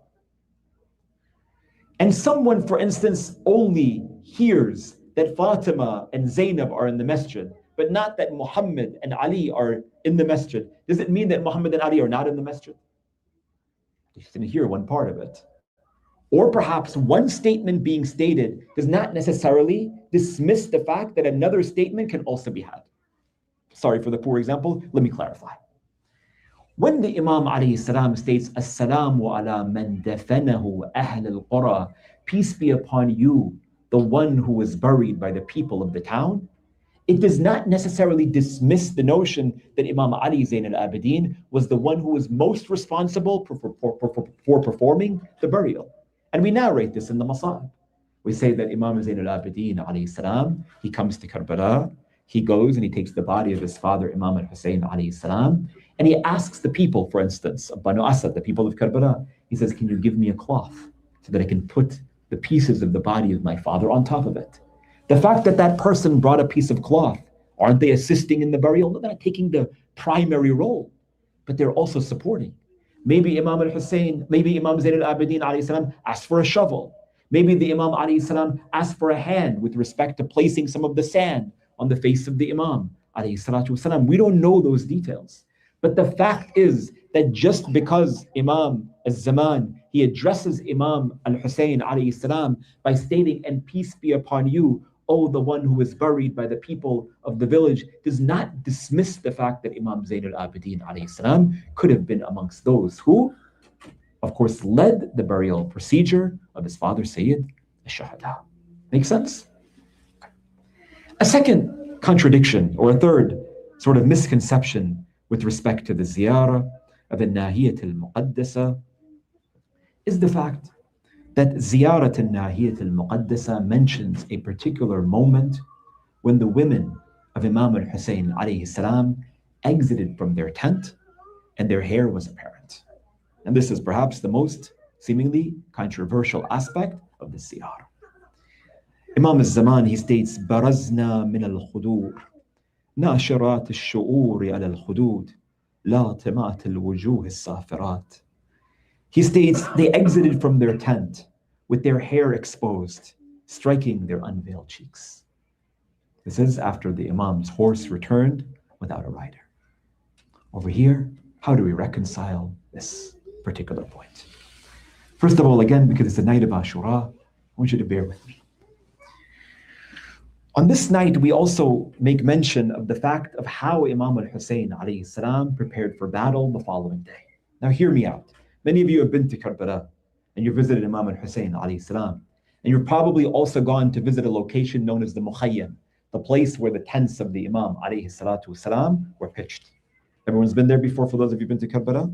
and someone, for instance, only hears that Fatima and Zainab are in the masjid, but not that Muhammad and Ali are in the masjid, does it mean that Muhammad and Ali are not in the masjid? You didn't hear one part of it. Or perhaps one statement being stated does not necessarily dismiss the fact that another statement can also be had. Sorry for the poor example, let me clarify. When the Imam alayhi salam states, As-salamu ala man dafanahu ahl al-qura, peace be upon you, the one who was buried by the people of the town, it does not necessarily dismiss the notion that Imam Ali Zayn al-Abidin was the one who was most responsible for performing the burial. And we narrate this in the Masab. We say that Imam Zayn al-Abidin alayhi salam, he comes to Karbala, he goes and he takes the body of his father Imam al-Husayn alayhi salam, and he asks the people, for instance, of Banu Asad, the people of Karbala, he says, can you give me a cloth so that I can put the pieces of the body of my father on top of it? The fact that that person brought a piece of cloth, aren't they assisting in the burial? No, they're not taking the primary role, but they're also supporting. Maybe Imam al-Husayn, maybe Imam Zayn al-Abidin alayhi salam asked for a shovel. Maybe the Imam alayhi salam asked for a hand with respect to placing some of the sand on the face of the Imam alayhi salatu wasalam. We don't know those details. But the fact is that just because Imam al-Zaman, he addresses Imam al-Husayn alayhi salam by stating, and peace be upon you, O the one who is buried by the people of the village, does not dismiss the fact that Imam Zayn al-Abidin alayhi salam could have been amongst those who, of course, led the burial procedure of his father Sayyid al-Shuhada. Make sense? A second contradiction, or a third sort of misconception with respect to the ziyarah of al-Nahiyah al-Muqadasa is the fact that Ziyarat al-Nahiyah al-Muqadasa mentions a particular moment when the women of Imam al-Husayn alayhi salam exited from their tent and their hair was apparent. And this is perhaps the most seemingly controversial aspect of the ziyarah. Imam al-Zaman, he states, Barazna min al-khudur, ناشرات الشعور على الخدود لا طمات الوجوه الصافرات. He states, they exited from their tent with their hair exposed, striking their unveiled cheeks. This is after the Imam's horse returned without a rider. Over here, how do we reconcile this particular point? First of all, again, because it's the night of Ashura, I want you to bear with me. On this night, we also make mention of the fact of how Imam al-Husayn alayhi salam prepared for battle the following day. Now hear me out. Many of you have been to Karbala and you visited Imam al-Husayn alayhi salam. And you've probably also gone to visit a location known as the Mukhayyam, the place where the tents of the Imam alayhi salatu wasalam were pitched. Everyone's been there before, for those of you who've been to Karbala?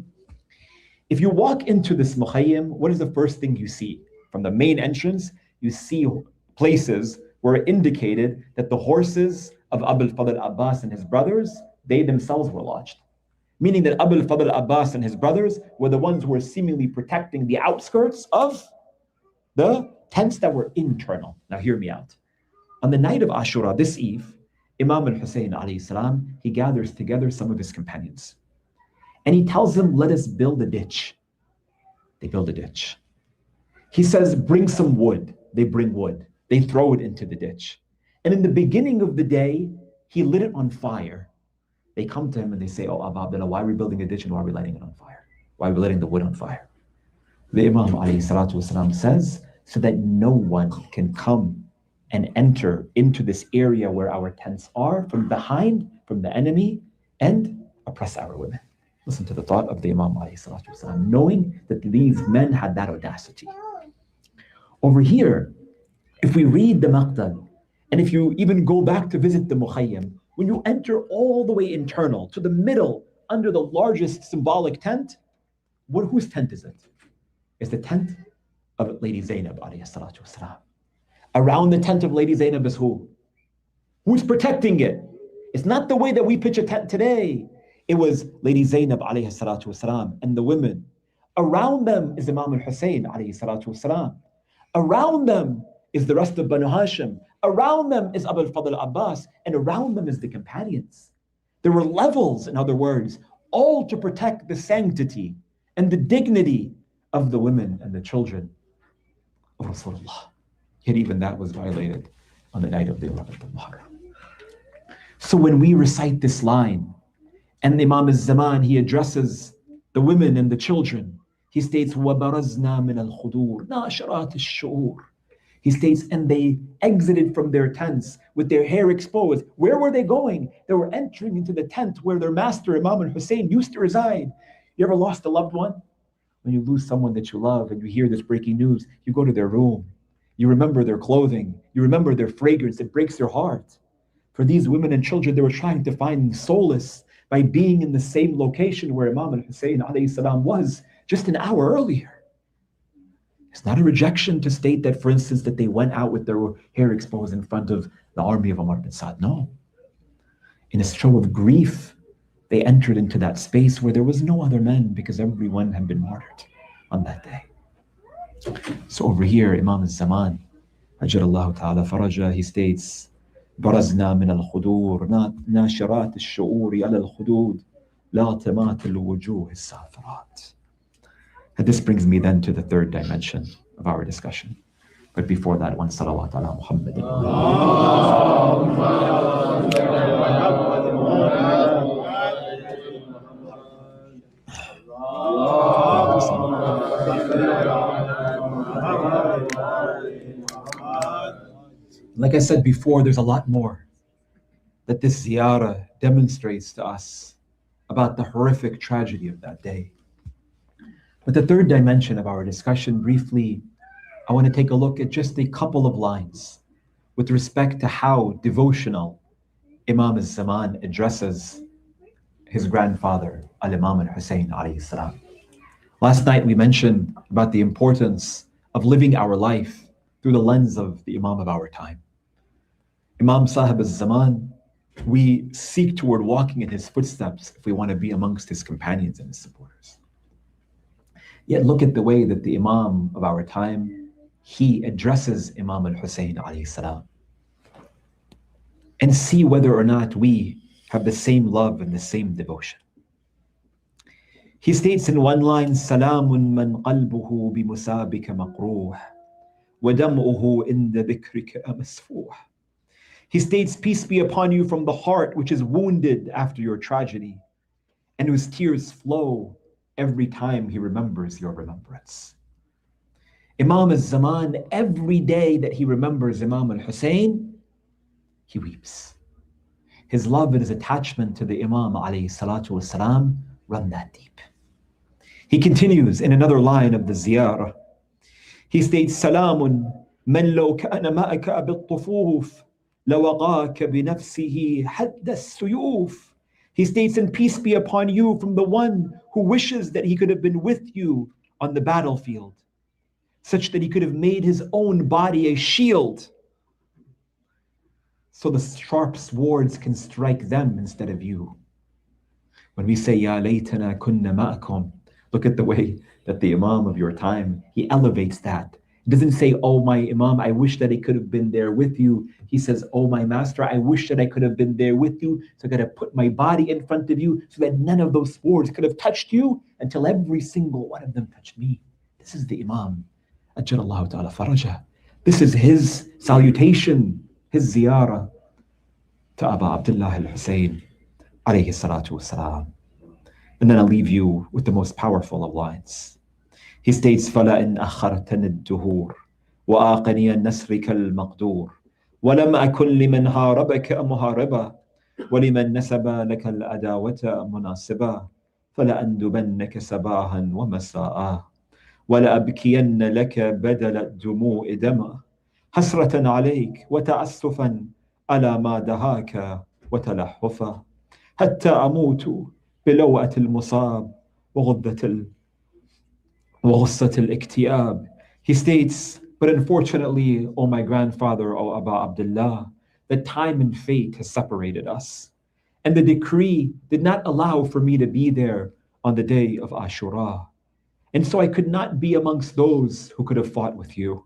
If you walk into this Mukhayyam, what is the first thing you see? From the main entrance, you see places where it indicated that the horses of Abu al-Fadl Abbas and his brothers, they themselves were lodged. Meaning that Abu al-Fadl Abbas and his brothers were the ones who were seemingly protecting the outskirts of the tents that were internal. Now hear me out. On the night of Ashura, this Eve, Imam al-Husayn alayhi salam, he gathers together some of his companions. And he tells them, let us build a ditch. They build a ditch. He says, bring some wood. They bring wood. They throw it into the ditch. And in the beginning of the day, he lit it on fire. They come to him and they say, oh, Abu Abdullah, why are we building a ditch and why are we lighting it on fire? Why are we letting the wood on fire? The Imam alayhi salatu wasalam says, so that no one can come and enter into this area where our tents are from behind from the enemy and oppress our women. Listen to the thought of the Imam والسلام, knowing that these men had that audacity. Over here, if we read the Maqtal, and if you even go back to visit the Mukhayyam, when you enter all the way internal to the middle, under the largest symbolic tent, whose tent is it? It's the tent of Lady Zainab alayhi salatu wasalam. Around the tent of Lady Zainab is who? Who's protecting it? It's not the way that we pitch a tent today. It was Lady Zainab alayhi salatu wasalam and the women. Around them is Imam al-Husayn alayhi salatu wasalam. Around them is the rest of Banu Hashim. Around them is Abu al-Fadl Abbas, and around them is the companions. There were levels, in other words, all to protect the sanctity and the dignity of the women and the children of Rasulullah. Yet even that was violated on the night of the 11th of Muharram. So when we recite this line, and Imam al-Zaman, he addresses the women and the children, he states, وَبَرَزْنَا مِنَ الْخُدُورِ نَاشِرَاتِ الشُّعُورِ. He states, and they exited from their tents with their hair exposed. Where were they going? They were entering into the tent where their master, Imam al-Husayn, used to reside. You ever lost a loved one? When you lose someone that you love and you hear this breaking news, you go to their room. You remember their clothing. You remember their fragrance. It breaks your heart. For these women and children, they were trying to find solace by being in the same location where Imam al-Husayn alayhi salam was just an hour earlier. It's not a rejection to state that, for instance, that they went out with their hair exposed in front of the army of Umar bin Sa'd. No. In a show of grief, they entered into that space where there was no other men because everyone had been martyred on that day. So over here, Imam al-Zaman, Ajjallahu ta'ala faraja, he states, برزنا من الخدور ناشرات الشعور على الخدود لا تمات الوجوه السافرات. And this brings me then to the third dimension of our discussion. But before that, one salawat ala Muhammad. Like I said before, there's a lot more that this ziyarah demonstrates to us about the horrific tragedy of that day. But the third dimension of our discussion, briefly, I want to take a look at just a couple of lines with respect to how devotional Imam al-Zaman addresses his grandfather, al-Imam al-Husayn alayhi salam. Last night we mentioned about the importance of living our life through the lens of the Imam of our time. Imam Sahib al-Zaman, we seek toward walking in his footsteps if we want to be amongst his companions and his supporters. Yet look at the way that the Imam of our time, he addresses Imam al-Husayn alayhi salam, and see whether or not we have the same love and the same devotion. He states in one line, سَلَامٌ مَنْ قَلْبُهُ بِمُسَابِكَ مَقْرُوحٌ وَدَمْعُهُ إِنْدَ ذِكْرِكَ مَسْفُوحٌ. He states, peace be upon you from the heart which is wounded after your tragedy, and whose tears flow every time he remembers your remembrance. Imam al-Zaman, every day that he remembers Imam al-Husayn, he weeps. His love and his attachment to the Imam alayhi salatu wasalam run that deep. He continues in another line of the ziyarah. He states, Salamun man law kana ma'aka bil-tufuf lawaqaka binafsihi hadda as-suyuf. He states, and peace be upon you from the one who wishes that he could have been with you on the battlefield, such that he could have made his own body a shield, so the sharp swords can strike them instead of you. When we say, Ya laytana kunna ma'akum, look at the way that the Imam of your time, he elevates that. It doesn't say, oh my Imam, I wish that I could have been there with you. He says, oh my master, I wish that I could have been there with you. So I got to put my body in front of you so that none of those swords could have touched you until every single one of them touched me. This is the Imam. Ajjallahu ta'ala faraja. This is his salutation, his ziyarah to Abu Abdullah al-Husayn alayhi salatu wasalam. And then I'll leave you with the most powerful of lines. He states, فَلَإِنْ أَخَرْتَنِ الدُّهُورِ وَآقَنِيَ النَّسْرِ كَالْمَقْدُورِ وَلَمْ أَكُنْ لِمَنْ هَارَبَكَ مُهَارِبًا وَلِمَنْ نَسَبَ لَكَ الْأَدَاوَةَ مُنَاسِبًا فَلَأَنْدُبَنَّكَ صَبَاحًا وَمَسَاءً وَلَأَبْكِيَنَّ لَكَ بَدَلَ الدُّمُوعِ دَمًا حسرة عليك وتأسفا على ما دهاك وتلحفا حتى أموت بلوعة المصاب وغصة الاكتئاب. He states, but unfortunately, O my grandfather, O Aba Abdullah, that time and fate has separated us. And the decree did not allow for me to be there on the day of Ashura. And so I could not be amongst those who could have fought with you.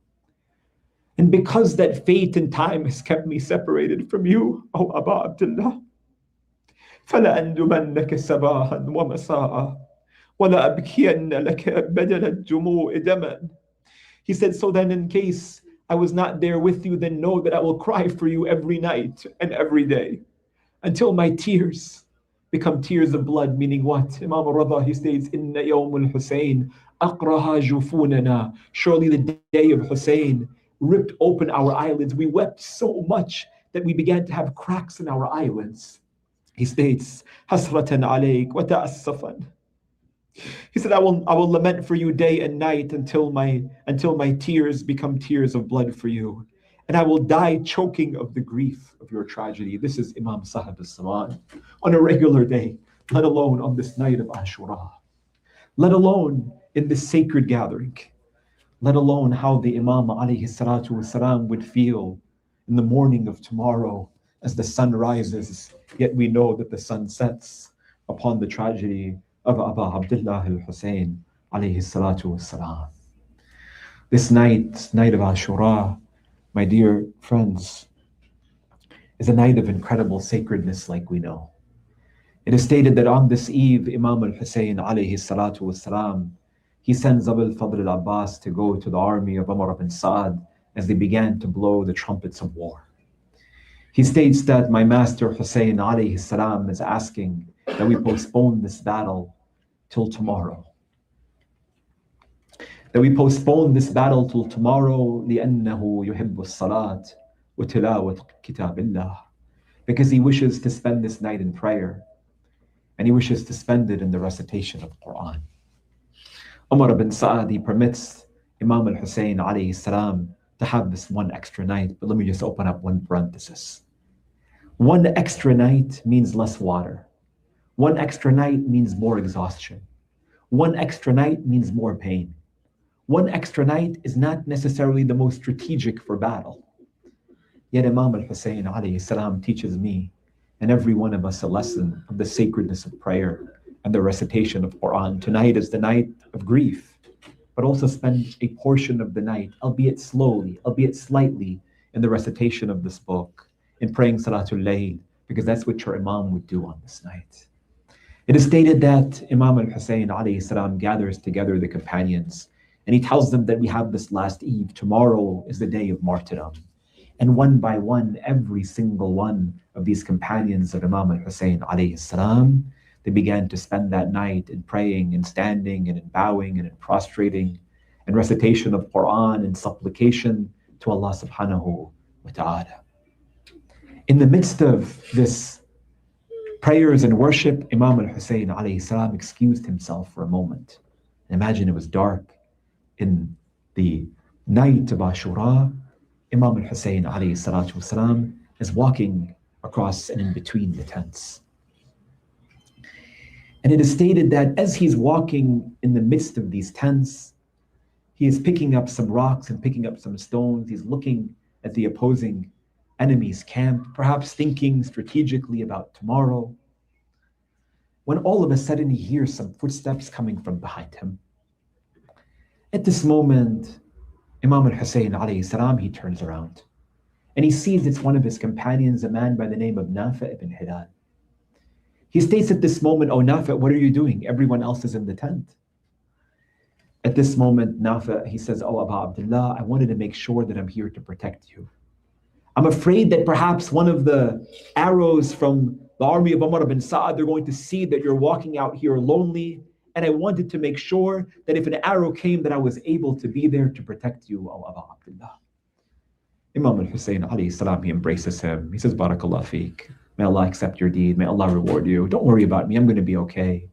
And because that fate and time has kept me separated from you, O Aba Abdullah, فَلَأَنْدُمَنَّكَ صَبَاحًا وَمَسَاءً وَلَأَبْكِيَنَّ لَكَ بَدَلَ الدُّمُوعِ دَمًا. He said, so then in case I was not there with you, then know that I will cry for you every night and every day until my tears become tears of blood. Meaning what? Imam al-Radha, he states, إِنَّ يَوْمُ الْحُسَيْنِ أَقْرَهَا جُفُونَنَا. Surely the day of Husayn ripped open our eyelids. We wept so much that we began to have cracks in our eyelids. He states, حَسْرَةً عَلَيْكَ وَتَأَسَّفًا. He said, I will lament for you day and night until my tears become tears of blood for you. And I will die choking of the grief of your tragedy. This is Imam Sahib al-Saman on a regular day, let alone on this night of Ashura, let alone in this sacred gathering, let alone how the Imam alayhi salatu wasalam would feel in the morning of tomorrow as the sun rises, yet we know that the sun sets upon the tragedy of Abu Abdullah al-Husayn alayhi salatu wassalam. This night of Ashura, my dear friends, is a night of incredible sacredness like we know. It is stated that on this eve, Imam al-Husayn alayhi salatu wassalam, he sends Abu al-Fadl al-Abbas to go to the army of Umar ibn Sa'ad as they began to blow the trumpets of war. He states that my master Husayn alayhi salam is asking that we postpone this battle till tomorrow. That we postpone this battle till tomorrow لأنه يحب الصلاة وتلاوة كتاب الله, because he wishes to spend this night in prayer and he wishes to spend it in the recitation of the Quran. Umar ibn Sa'ad, he permits Imam al-Husayn alayhi salam to have this one extra night, but let me just open up one parenthesis. One extra night means less water. One extra night means more exhaustion. One extra night means more pain. One extra night is not necessarily the most strategic for battle. Yet Imam al-Husayn alayhi salam teaches me and every one of us a lesson of the sacredness of prayer and the recitation of Quran. Tonight is the night of grief, but also spend a portion of the night, albeit slowly, albeit slightly, in the recitation of this book, in praying Salatul Layl, because that's what your Imam would do on this night. It is stated that Imam al-Husayn alayhi salam gathers together the companions and he tells them that we have this last eve. Tomorrow is the day of martyrdom. And one by one, every single one of these companions of Imam al-Husayn alayhi salam, they began to spend that night in praying and standing and in bowing and in prostrating and recitation of Quran and supplication to Allah subhanahu wa ta'ala. In the midst of this prayers and worship, Imam al-Husayn alayhi salam excused himself for a moment. Imagine it was dark in the night of Ashura. Imam al-Husayn alayhi salatu wasalam is walking across and in between the tents. And it is stated that as he's walking in the midst of these tents, he is picking up some rocks and picking up some stones. He's looking at the opposing enemy's camp, perhaps thinking strategically about tomorrow, when all of a sudden he hears some footsteps coming from behind him. At this moment, Imam al-Husayn alayhi salam, he turns around and he sees it's one of his companions, a man by the name of Nafi' ibn Hilal. He states at this moment, "Oh Nafi', what are you doing? Everyone else is in the tent." At this moment, Nafi', he says, "Oh Abu Abdullah, I wanted to make sure that I'm here to protect you. I'm afraid that perhaps one of the arrows from the army of Umar ibn Sa'ad, they're going to see that you're walking out here lonely. And I wanted to make sure that if an arrow came, that I was able to be there to protect you, O Abu Abdullah." Imam al-Husayn alayhi salam, he embraces him. He says, "Barakallah feek. May Allah accept your deed. May Allah reward you. Don't worry about me. I'm going to be okay.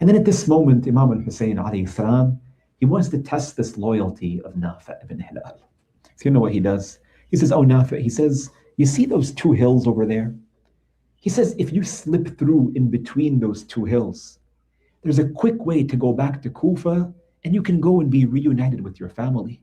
And then at this moment, Imam al-Husayn alayhi salam, he wants to test this loyalty of Nafi' ibn Hilal. So you know what he does? He says, oh Nafi', he says, you see those two hills over there? He says, if you slip through in between those two hills, there's a quick way to go back to Kufa and you can go and be reunited with your family.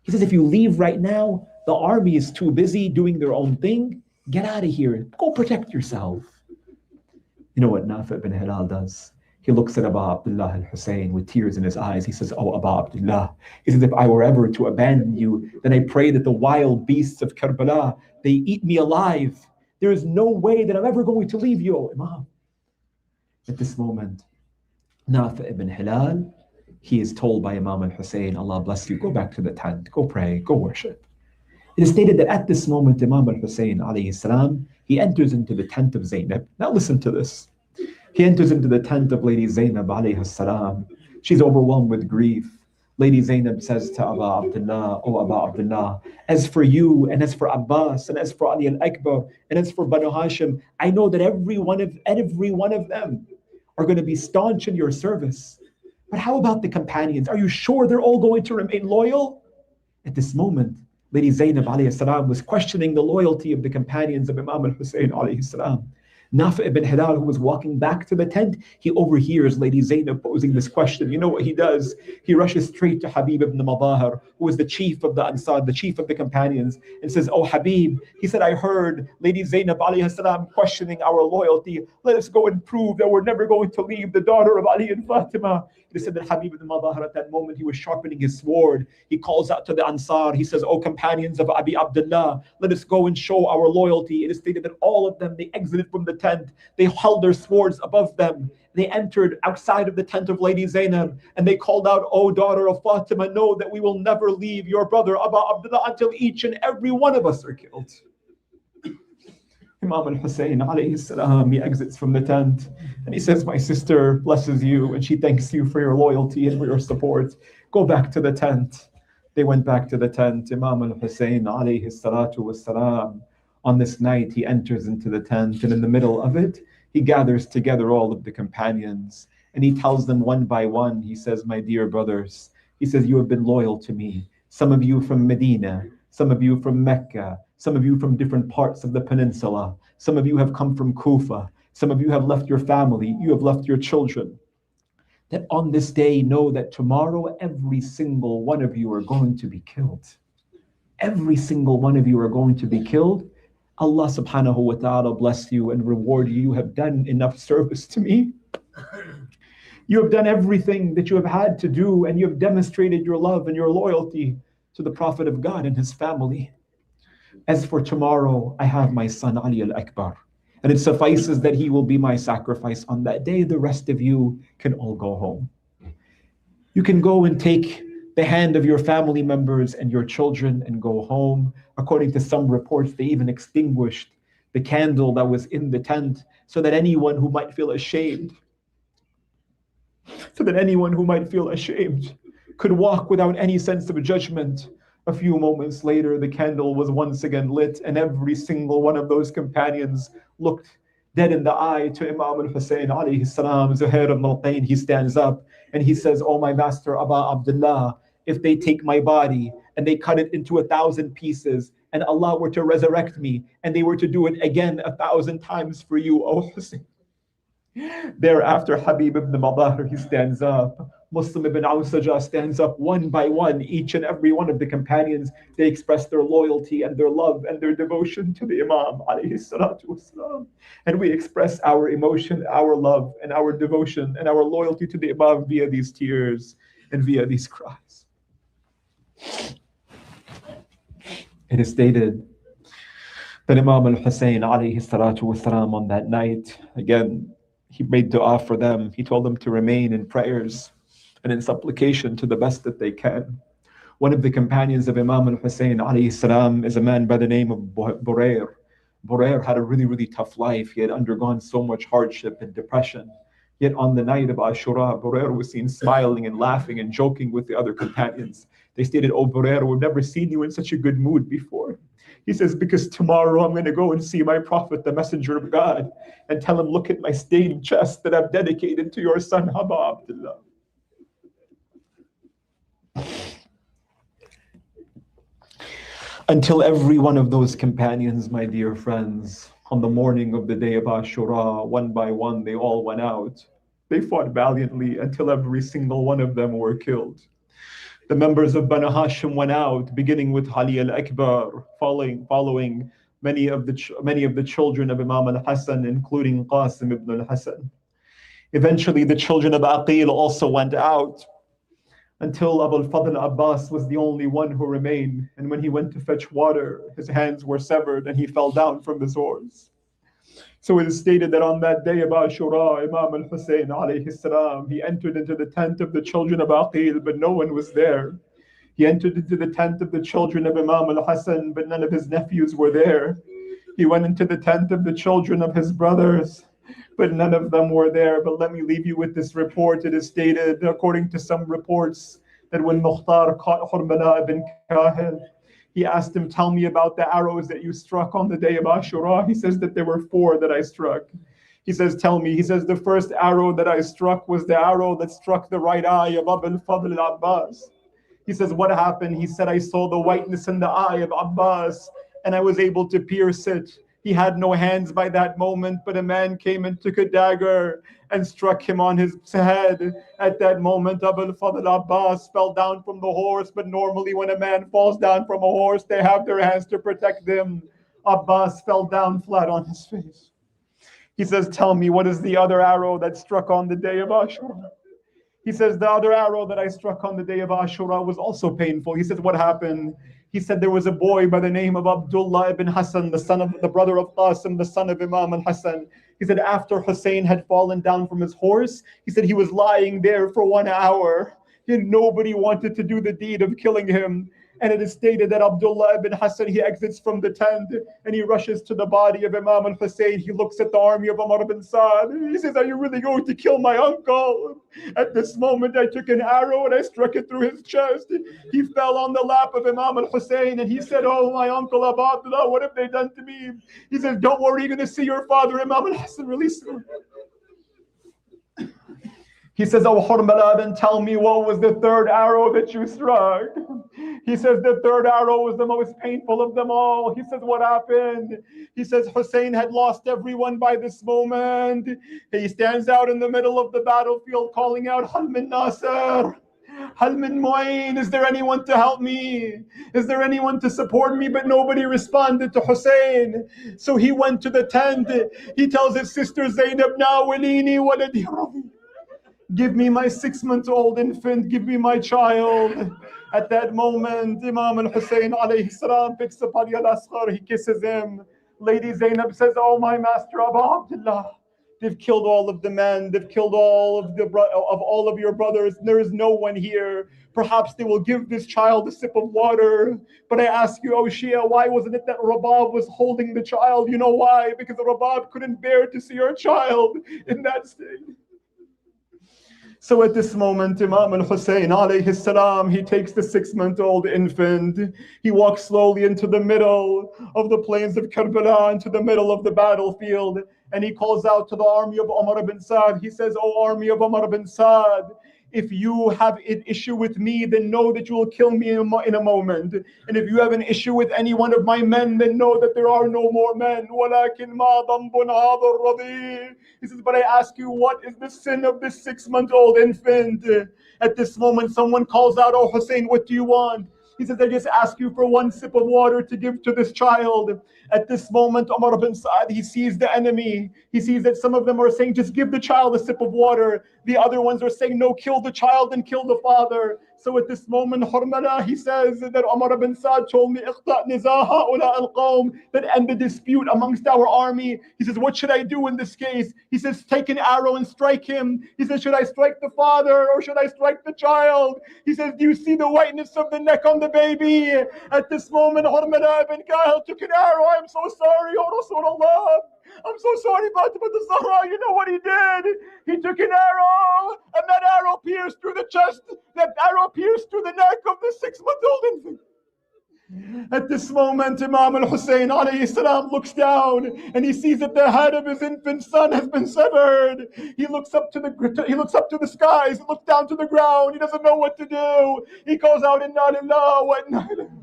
He says, if you leave right now, the army is too busy doing their own thing. Get out of here. Go protect yourself. You know what Nafi' ibn Hilal does? He looks at Abu Abdullah al-Husayn with tears in his eyes. He says, oh, Abu Abdullah, he says, if I were ever to abandon you, then I pray that the wild beasts of Karbala, they eat me alive. There is no way that I'm ever going to leave you, O Imam. At this moment, Nafi' ibn Hilal, he is told by Imam al-Husayn, Allah bless you, go back to the tent, go pray, go worship. It is stated that at this moment, Imam al-Husayn alayhi salam, he enters into the tent of Zainab. Now listen to this. He enters into the tent of Lady Zainab alayhi salam. She's overwhelmed with grief. Lady Zainab says to Abu Abdullah, oh Abu Abdullah, as for you and as for Abbas and as for Ali al-Akbar and as for Banu Hashim, I know that every one of them are going to be staunch in your service. But how about the companions? Are you sure they're all going to remain loyal? At this moment, Lady Zainab alayhi salam was questioning the loyalty of the companions of Imam al-Husayn alayhi salam. Nafi' ibn Hilal, who was walking back to the tent, he overhears Lady Zainab posing this question. You know what he does? He rushes straight to Habib ibn Madahir, who was the chief of the Ansar, the chief of the companions, and says, oh Habib, he said, I heard Lady Zainab alayhi salam questioning our loyalty. Let us go and prove that we're never going to leave the daughter of Ali and Fatima. He said that Habib ibn Madahir at that moment, he was sharpening his sword. He calls out to the Ansar. He says, oh companions of Abi Abdullah, let us go and show our loyalty. It is stated that all of them, they exited from the tent. They held their swords above them. They entered outside of the tent of Lady Zainab and they called out, oh daughter of Fatima, know that we will never leave your brother Abu Abdullah until each and every one of us are killed. Imam al-Husayn alayhi salam, he exits from the tent and he says, my sister blesses you and she thanks you for your loyalty and for your support. Go back to the tent. They went back to the tent. Imam al-Husayn alayhi salatu was salam, on this night he enters into the tent and in the middle of it, he gathers together all of the companions and he tells them one by one, he says, my dear brothers, he says, you have been loyal to me. Some of you from Medina, some of you from Mecca, some of you from different parts of the peninsula, some of you have come from Kufa, some of you have left your family, you have left your children. That on this day, know that tomorrow, every single one of you are going to be killed. Every single one of you are going to be killed. Allah subhanahu wa ta'ala bless you and reward you. You have done enough service to me. You have done everything that you have had to do and you have demonstrated your love and your loyalty to the Prophet of God and his family. As for tomorrow, I have my son Ali al-Akbar, and it suffices that he will be my sacrifice on that day. The rest of you can all go home. You can go and take the hand of your family members and your children and go home. According to some reports, they even extinguished the candle that was in the tent so that anyone who might feel ashamed, could walk without any sense of judgment. A few moments later, the candle was once again lit, and every single one of those companions looked dead in the eye to Imam al-Husayn alayhi salam. Zuhair ibn al-Qayn, he stands up and he says, oh my master Abu Abdullah, if they take my body and they cut it into 1,000 pieces and Allah were to resurrect me and they were to do it again 1,000 times for you, O Husayn. Thereafter, Habib ibn Madahir, he stands up. Muslim ibn Awsajah stands up one by one. Each and every one of the companions, they express their loyalty and their love and their devotion to the Imam alayhi salatu wasalam. And we express our emotion, our love, and our devotion and our loyalty to the Imam via these tears and via these cries. It is stated that Imam al-Husayn alayhi salatu wasalam on that night, again, he made dua for them. He told them to remain in prayers and in supplication to the best that they can. One of the companions of Imam al-Husayn alayhi salam is a man by the name of Burair. Burair had a really, really tough life. He had undergone so much hardship and depression. Yet on the night of Ashura, Burair was seen smiling and laughing and joking with the other companions. They stated, oh Burair, we've never seen you in such a good mood before. He says, because tomorrow I'm going to go and see my prophet, the messenger of God, and tell him, look at my stained chest that I've dedicated to your son, Aba Abdullah. Until every one of those companions, my dear friends, on the morning of the day of Ashura, one by one, they all went out. They fought valiantly until every single one of them were killed. The members of Banu Hashim went out, beginning with Ali al-Akbar, following many of the children of Imam al-Hasan, including Qasim ibn al-Hasan. Eventually, the children of Aqil also went out, until Abu al-Fadl Abbas was the only one who remained. And when he went to fetch water, his hands were severed and he fell down from his horse. So it is stated that on that day of Ashura, Imam al-Husayn alayhi salam, he entered into the tent of the children of Aqil, but no one was there. He entered into the tent of the children of Imam al-Hasan, but none of his nephews were there. He went into the tent of the children of his brothers, but none of them were there. But let me leave you with this report. It is stated, according to some reports, that when Mukhtar caught Hurmala ibn Kahil, he asked him, tell me about the arrows that you struck on the day of Ashura. He says that there were 4 that I struck. He says, tell me. He says, the first arrow that I struck was the arrow that struck the right eye of Abu al-Fadl al-Abbas. He says, what happened? He said, I saw the whiteness in the eye of Abbas, and I was able to pierce it. He had no hands by that moment, but a man came and took a dagger and struck him on his head. At that moment, Abu al-Fadl Abbas fell down from the horse, but normally when a man falls down from a horse, they have their hands to protect them. Abbas fell down flat on his face. He says, tell me, what is the other arrow that struck on the day of Ashura? He says, the other arrow that I struck on the day of Ashura was also painful. He says, what happened? He said there was a boy by the name of Abdullah ibn Hassan, the brother of Qasim, the son of Imam al-Hassan. He said after Hussein had fallen down from his horse, he said he was lying there for 1 hour. And nobody wanted to do the deed of killing him. And it is stated that Abdullah ibn Hassan, he exits from the tent and he rushes to the body of Imam al-Husayn. He looks at the army of Umar ibn Sa'd. He says, are you really going to kill my uncle? At this moment, I took an arrow and I struck it through his chest. He fell on the lap of Imam al-Husayn and he said, oh, my uncle Abu Abdullah, what have they done to me? He says, don't worry, you're going to see your father, Imam al-Hassan, really soon. He says, oh, Hurmala, then tell me, what was the third arrow that you struck? He says, the third arrow was the most painful of them all. He says, what happened? He says, Hussein had lost everyone by this moment. He stands out in the middle of the battlefield calling out, Hal min Nasir, Hal min Mu'in, is there anyone to help me? Is there anyone to support me? But nobody responded to Hussein. So he went to the tent. He tells his sister Zainab, Nawalini waladi Rabi. Give me my 6-month-old infant, give me my child. At that moment, Imam al-Husayn alayhi salam picks up Ali al-Asghar, he kisses him. Lady Zainab says, oh my master Abu Abdullah, they've killed all of the men, they've killed all of your brothers, there is no one here. Perhaps they will give this child a sip of water. But I ask you, oh Shia, why wasn't it that Rabab was holding the child? You know why? Because Rabab couldn't bear to see her child in that state. So at this moment, Imam al-Husayn alayhi salam, he takes the 6-month-old infant, he walks slowly into the middle of the plains of Karbala, into the middle of the battlefield, and he calls out to the army of Umar ibn Sa'd. He says, oh army of Umar ibn Sa'd, if you have an issue with me, then know that you will kill me in a moment. And if you have an issue with any one of my men, then know that there are no more men. وَلَكِنْ مَا ذَنْبٌ هَذَا الرَّضِيعِ. He says, but I ask you, what is the sin of this 6-month-old infant? At this moment, someone calls out, oh Hussein, what do you want? He says, I just ask you for 1 sip of water to give to this child. At this moment, Umar ibn Sa'd, he sees the enemy. He sees that some of them are saying, just give the child a sip of water. The other ones are saying, no, kill the child and kill the father. So at this moment, Hurmala, he says that Umar ibn Sa'd told me, that end the dispute amongst our army. He says, what should I do in this case? He says, take an arrow and strike him. He says, should I strike the father or should I strike the child? He says, do you see the whiteness of the neck on the baby? At this moment, Hurmala ibn Kahil took an arrow. I'm so sorry, O Rasulullah. I'm so sorry, Fatima the Zahra. You know what he did? He took an arrow, and that arrow pierced through the chest. That arrow pierced through the neck of the 6-month-old infant. At this moment, Imam al-Husayn alayhi salam looks down and he sees that the head of his infant son has been severed. He looks up to the skies, he looks down to the ground, he doesn't know what to do. He calls out, Inna lillahi wa inna ilayhi.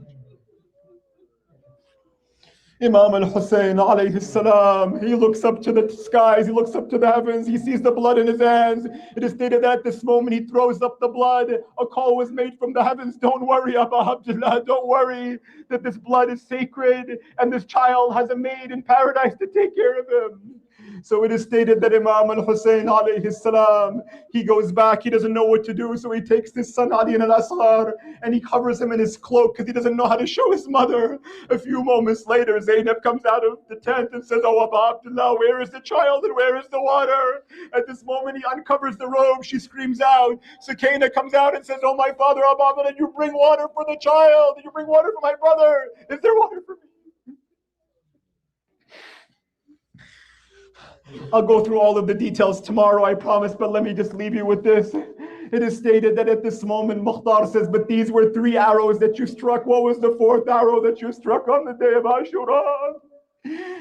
Imam al-Husayn alayhi salam, he looks up to the skies, he looks up to the heavens, he sees the blood in his hands. It is stated that at this moment he throws up the blood. A call was made from the heavens, don't worry, Abu Abdullah, don't worry, that this blood is sacred and this child has a maid in paradise to take care of him. So it is stated that Imam al-Husayn alayhi salam, he goes back, he doesn't know what to do, so he takes his son Ali al-Asghar and he covers him in his cloak because he doesn't know how to show his mother. A few moments later, Zainab comes out of the tent and says, oh Abu Abdullah, where is the child and where is the water? At this moment, he uncovers the robe, she screams out. Sakina comes out and says, oh my father, Abu Abdullah, you bring water for the child, you bring water for my brother. Is there water for me? I'll go through all of the details tomorrow, I promise, but let me just leave you with this. It is stated that at this moment, Mukhtar says, but these were 3 arrows that you struck. What was the 4th arrow that you struck on the day of Ashura?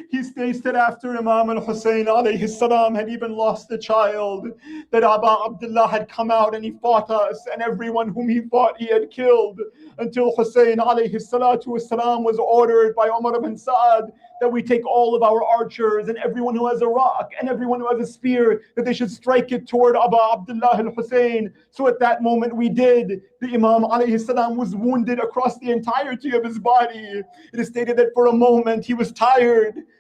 He states that after Imam al-Husayn alayhi salam had even lost the child, that Abu Abdullah had come out and he fought us, and everyone whom he fought he had killed, until Husayn alayhi salatu wasalam was ordered by Umar ibn Sa'ad that we take all of our archers and everyone who has a rock and everyone who has a spear, that they should strike it toward Abu Abdullah al-Husayn. So at that moment we did. The Imam alayhi salam was wounded across the entirety of his body. It is stated that for a moment he was tired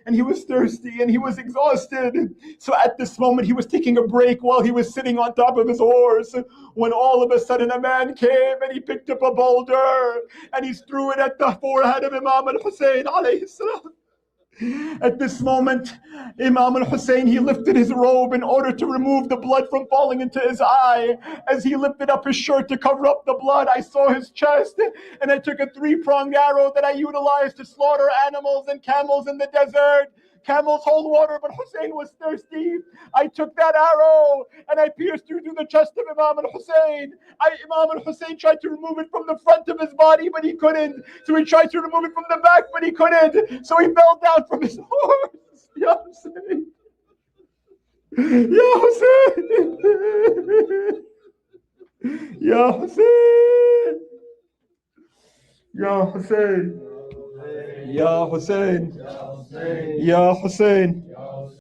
and he was thirsty and he was exhausted. So at this moment he was taking a break while he was sitting on top of his horse, when all of a sudden a man came and he picked up a boulder and he threw it at the forehead of Imam al-Husayn alayhi salam. At this moment, Imam al-Husayn, he lifted his robe in order to remove the blood from falling into his eye. As he lifted up his shirt to cover up the blood, I saw his chest, and I took a 3-pronged arrow that I utilized to slaughter animals and camels in the desert. Camels hold water, but Hussein was thirsty. I took that arrow and I pierced through the chest of Imam al-Husayn. Imam al-Husayn tried to remove it from the front of his body, but he couldn't. So he tried to remove it from the back, but he couldn't. So he fell down from his horse. Ya Hussein. Ya Hussein. Ya Hussein. Ya Hussein. Ya Hussein. Ya Hussein.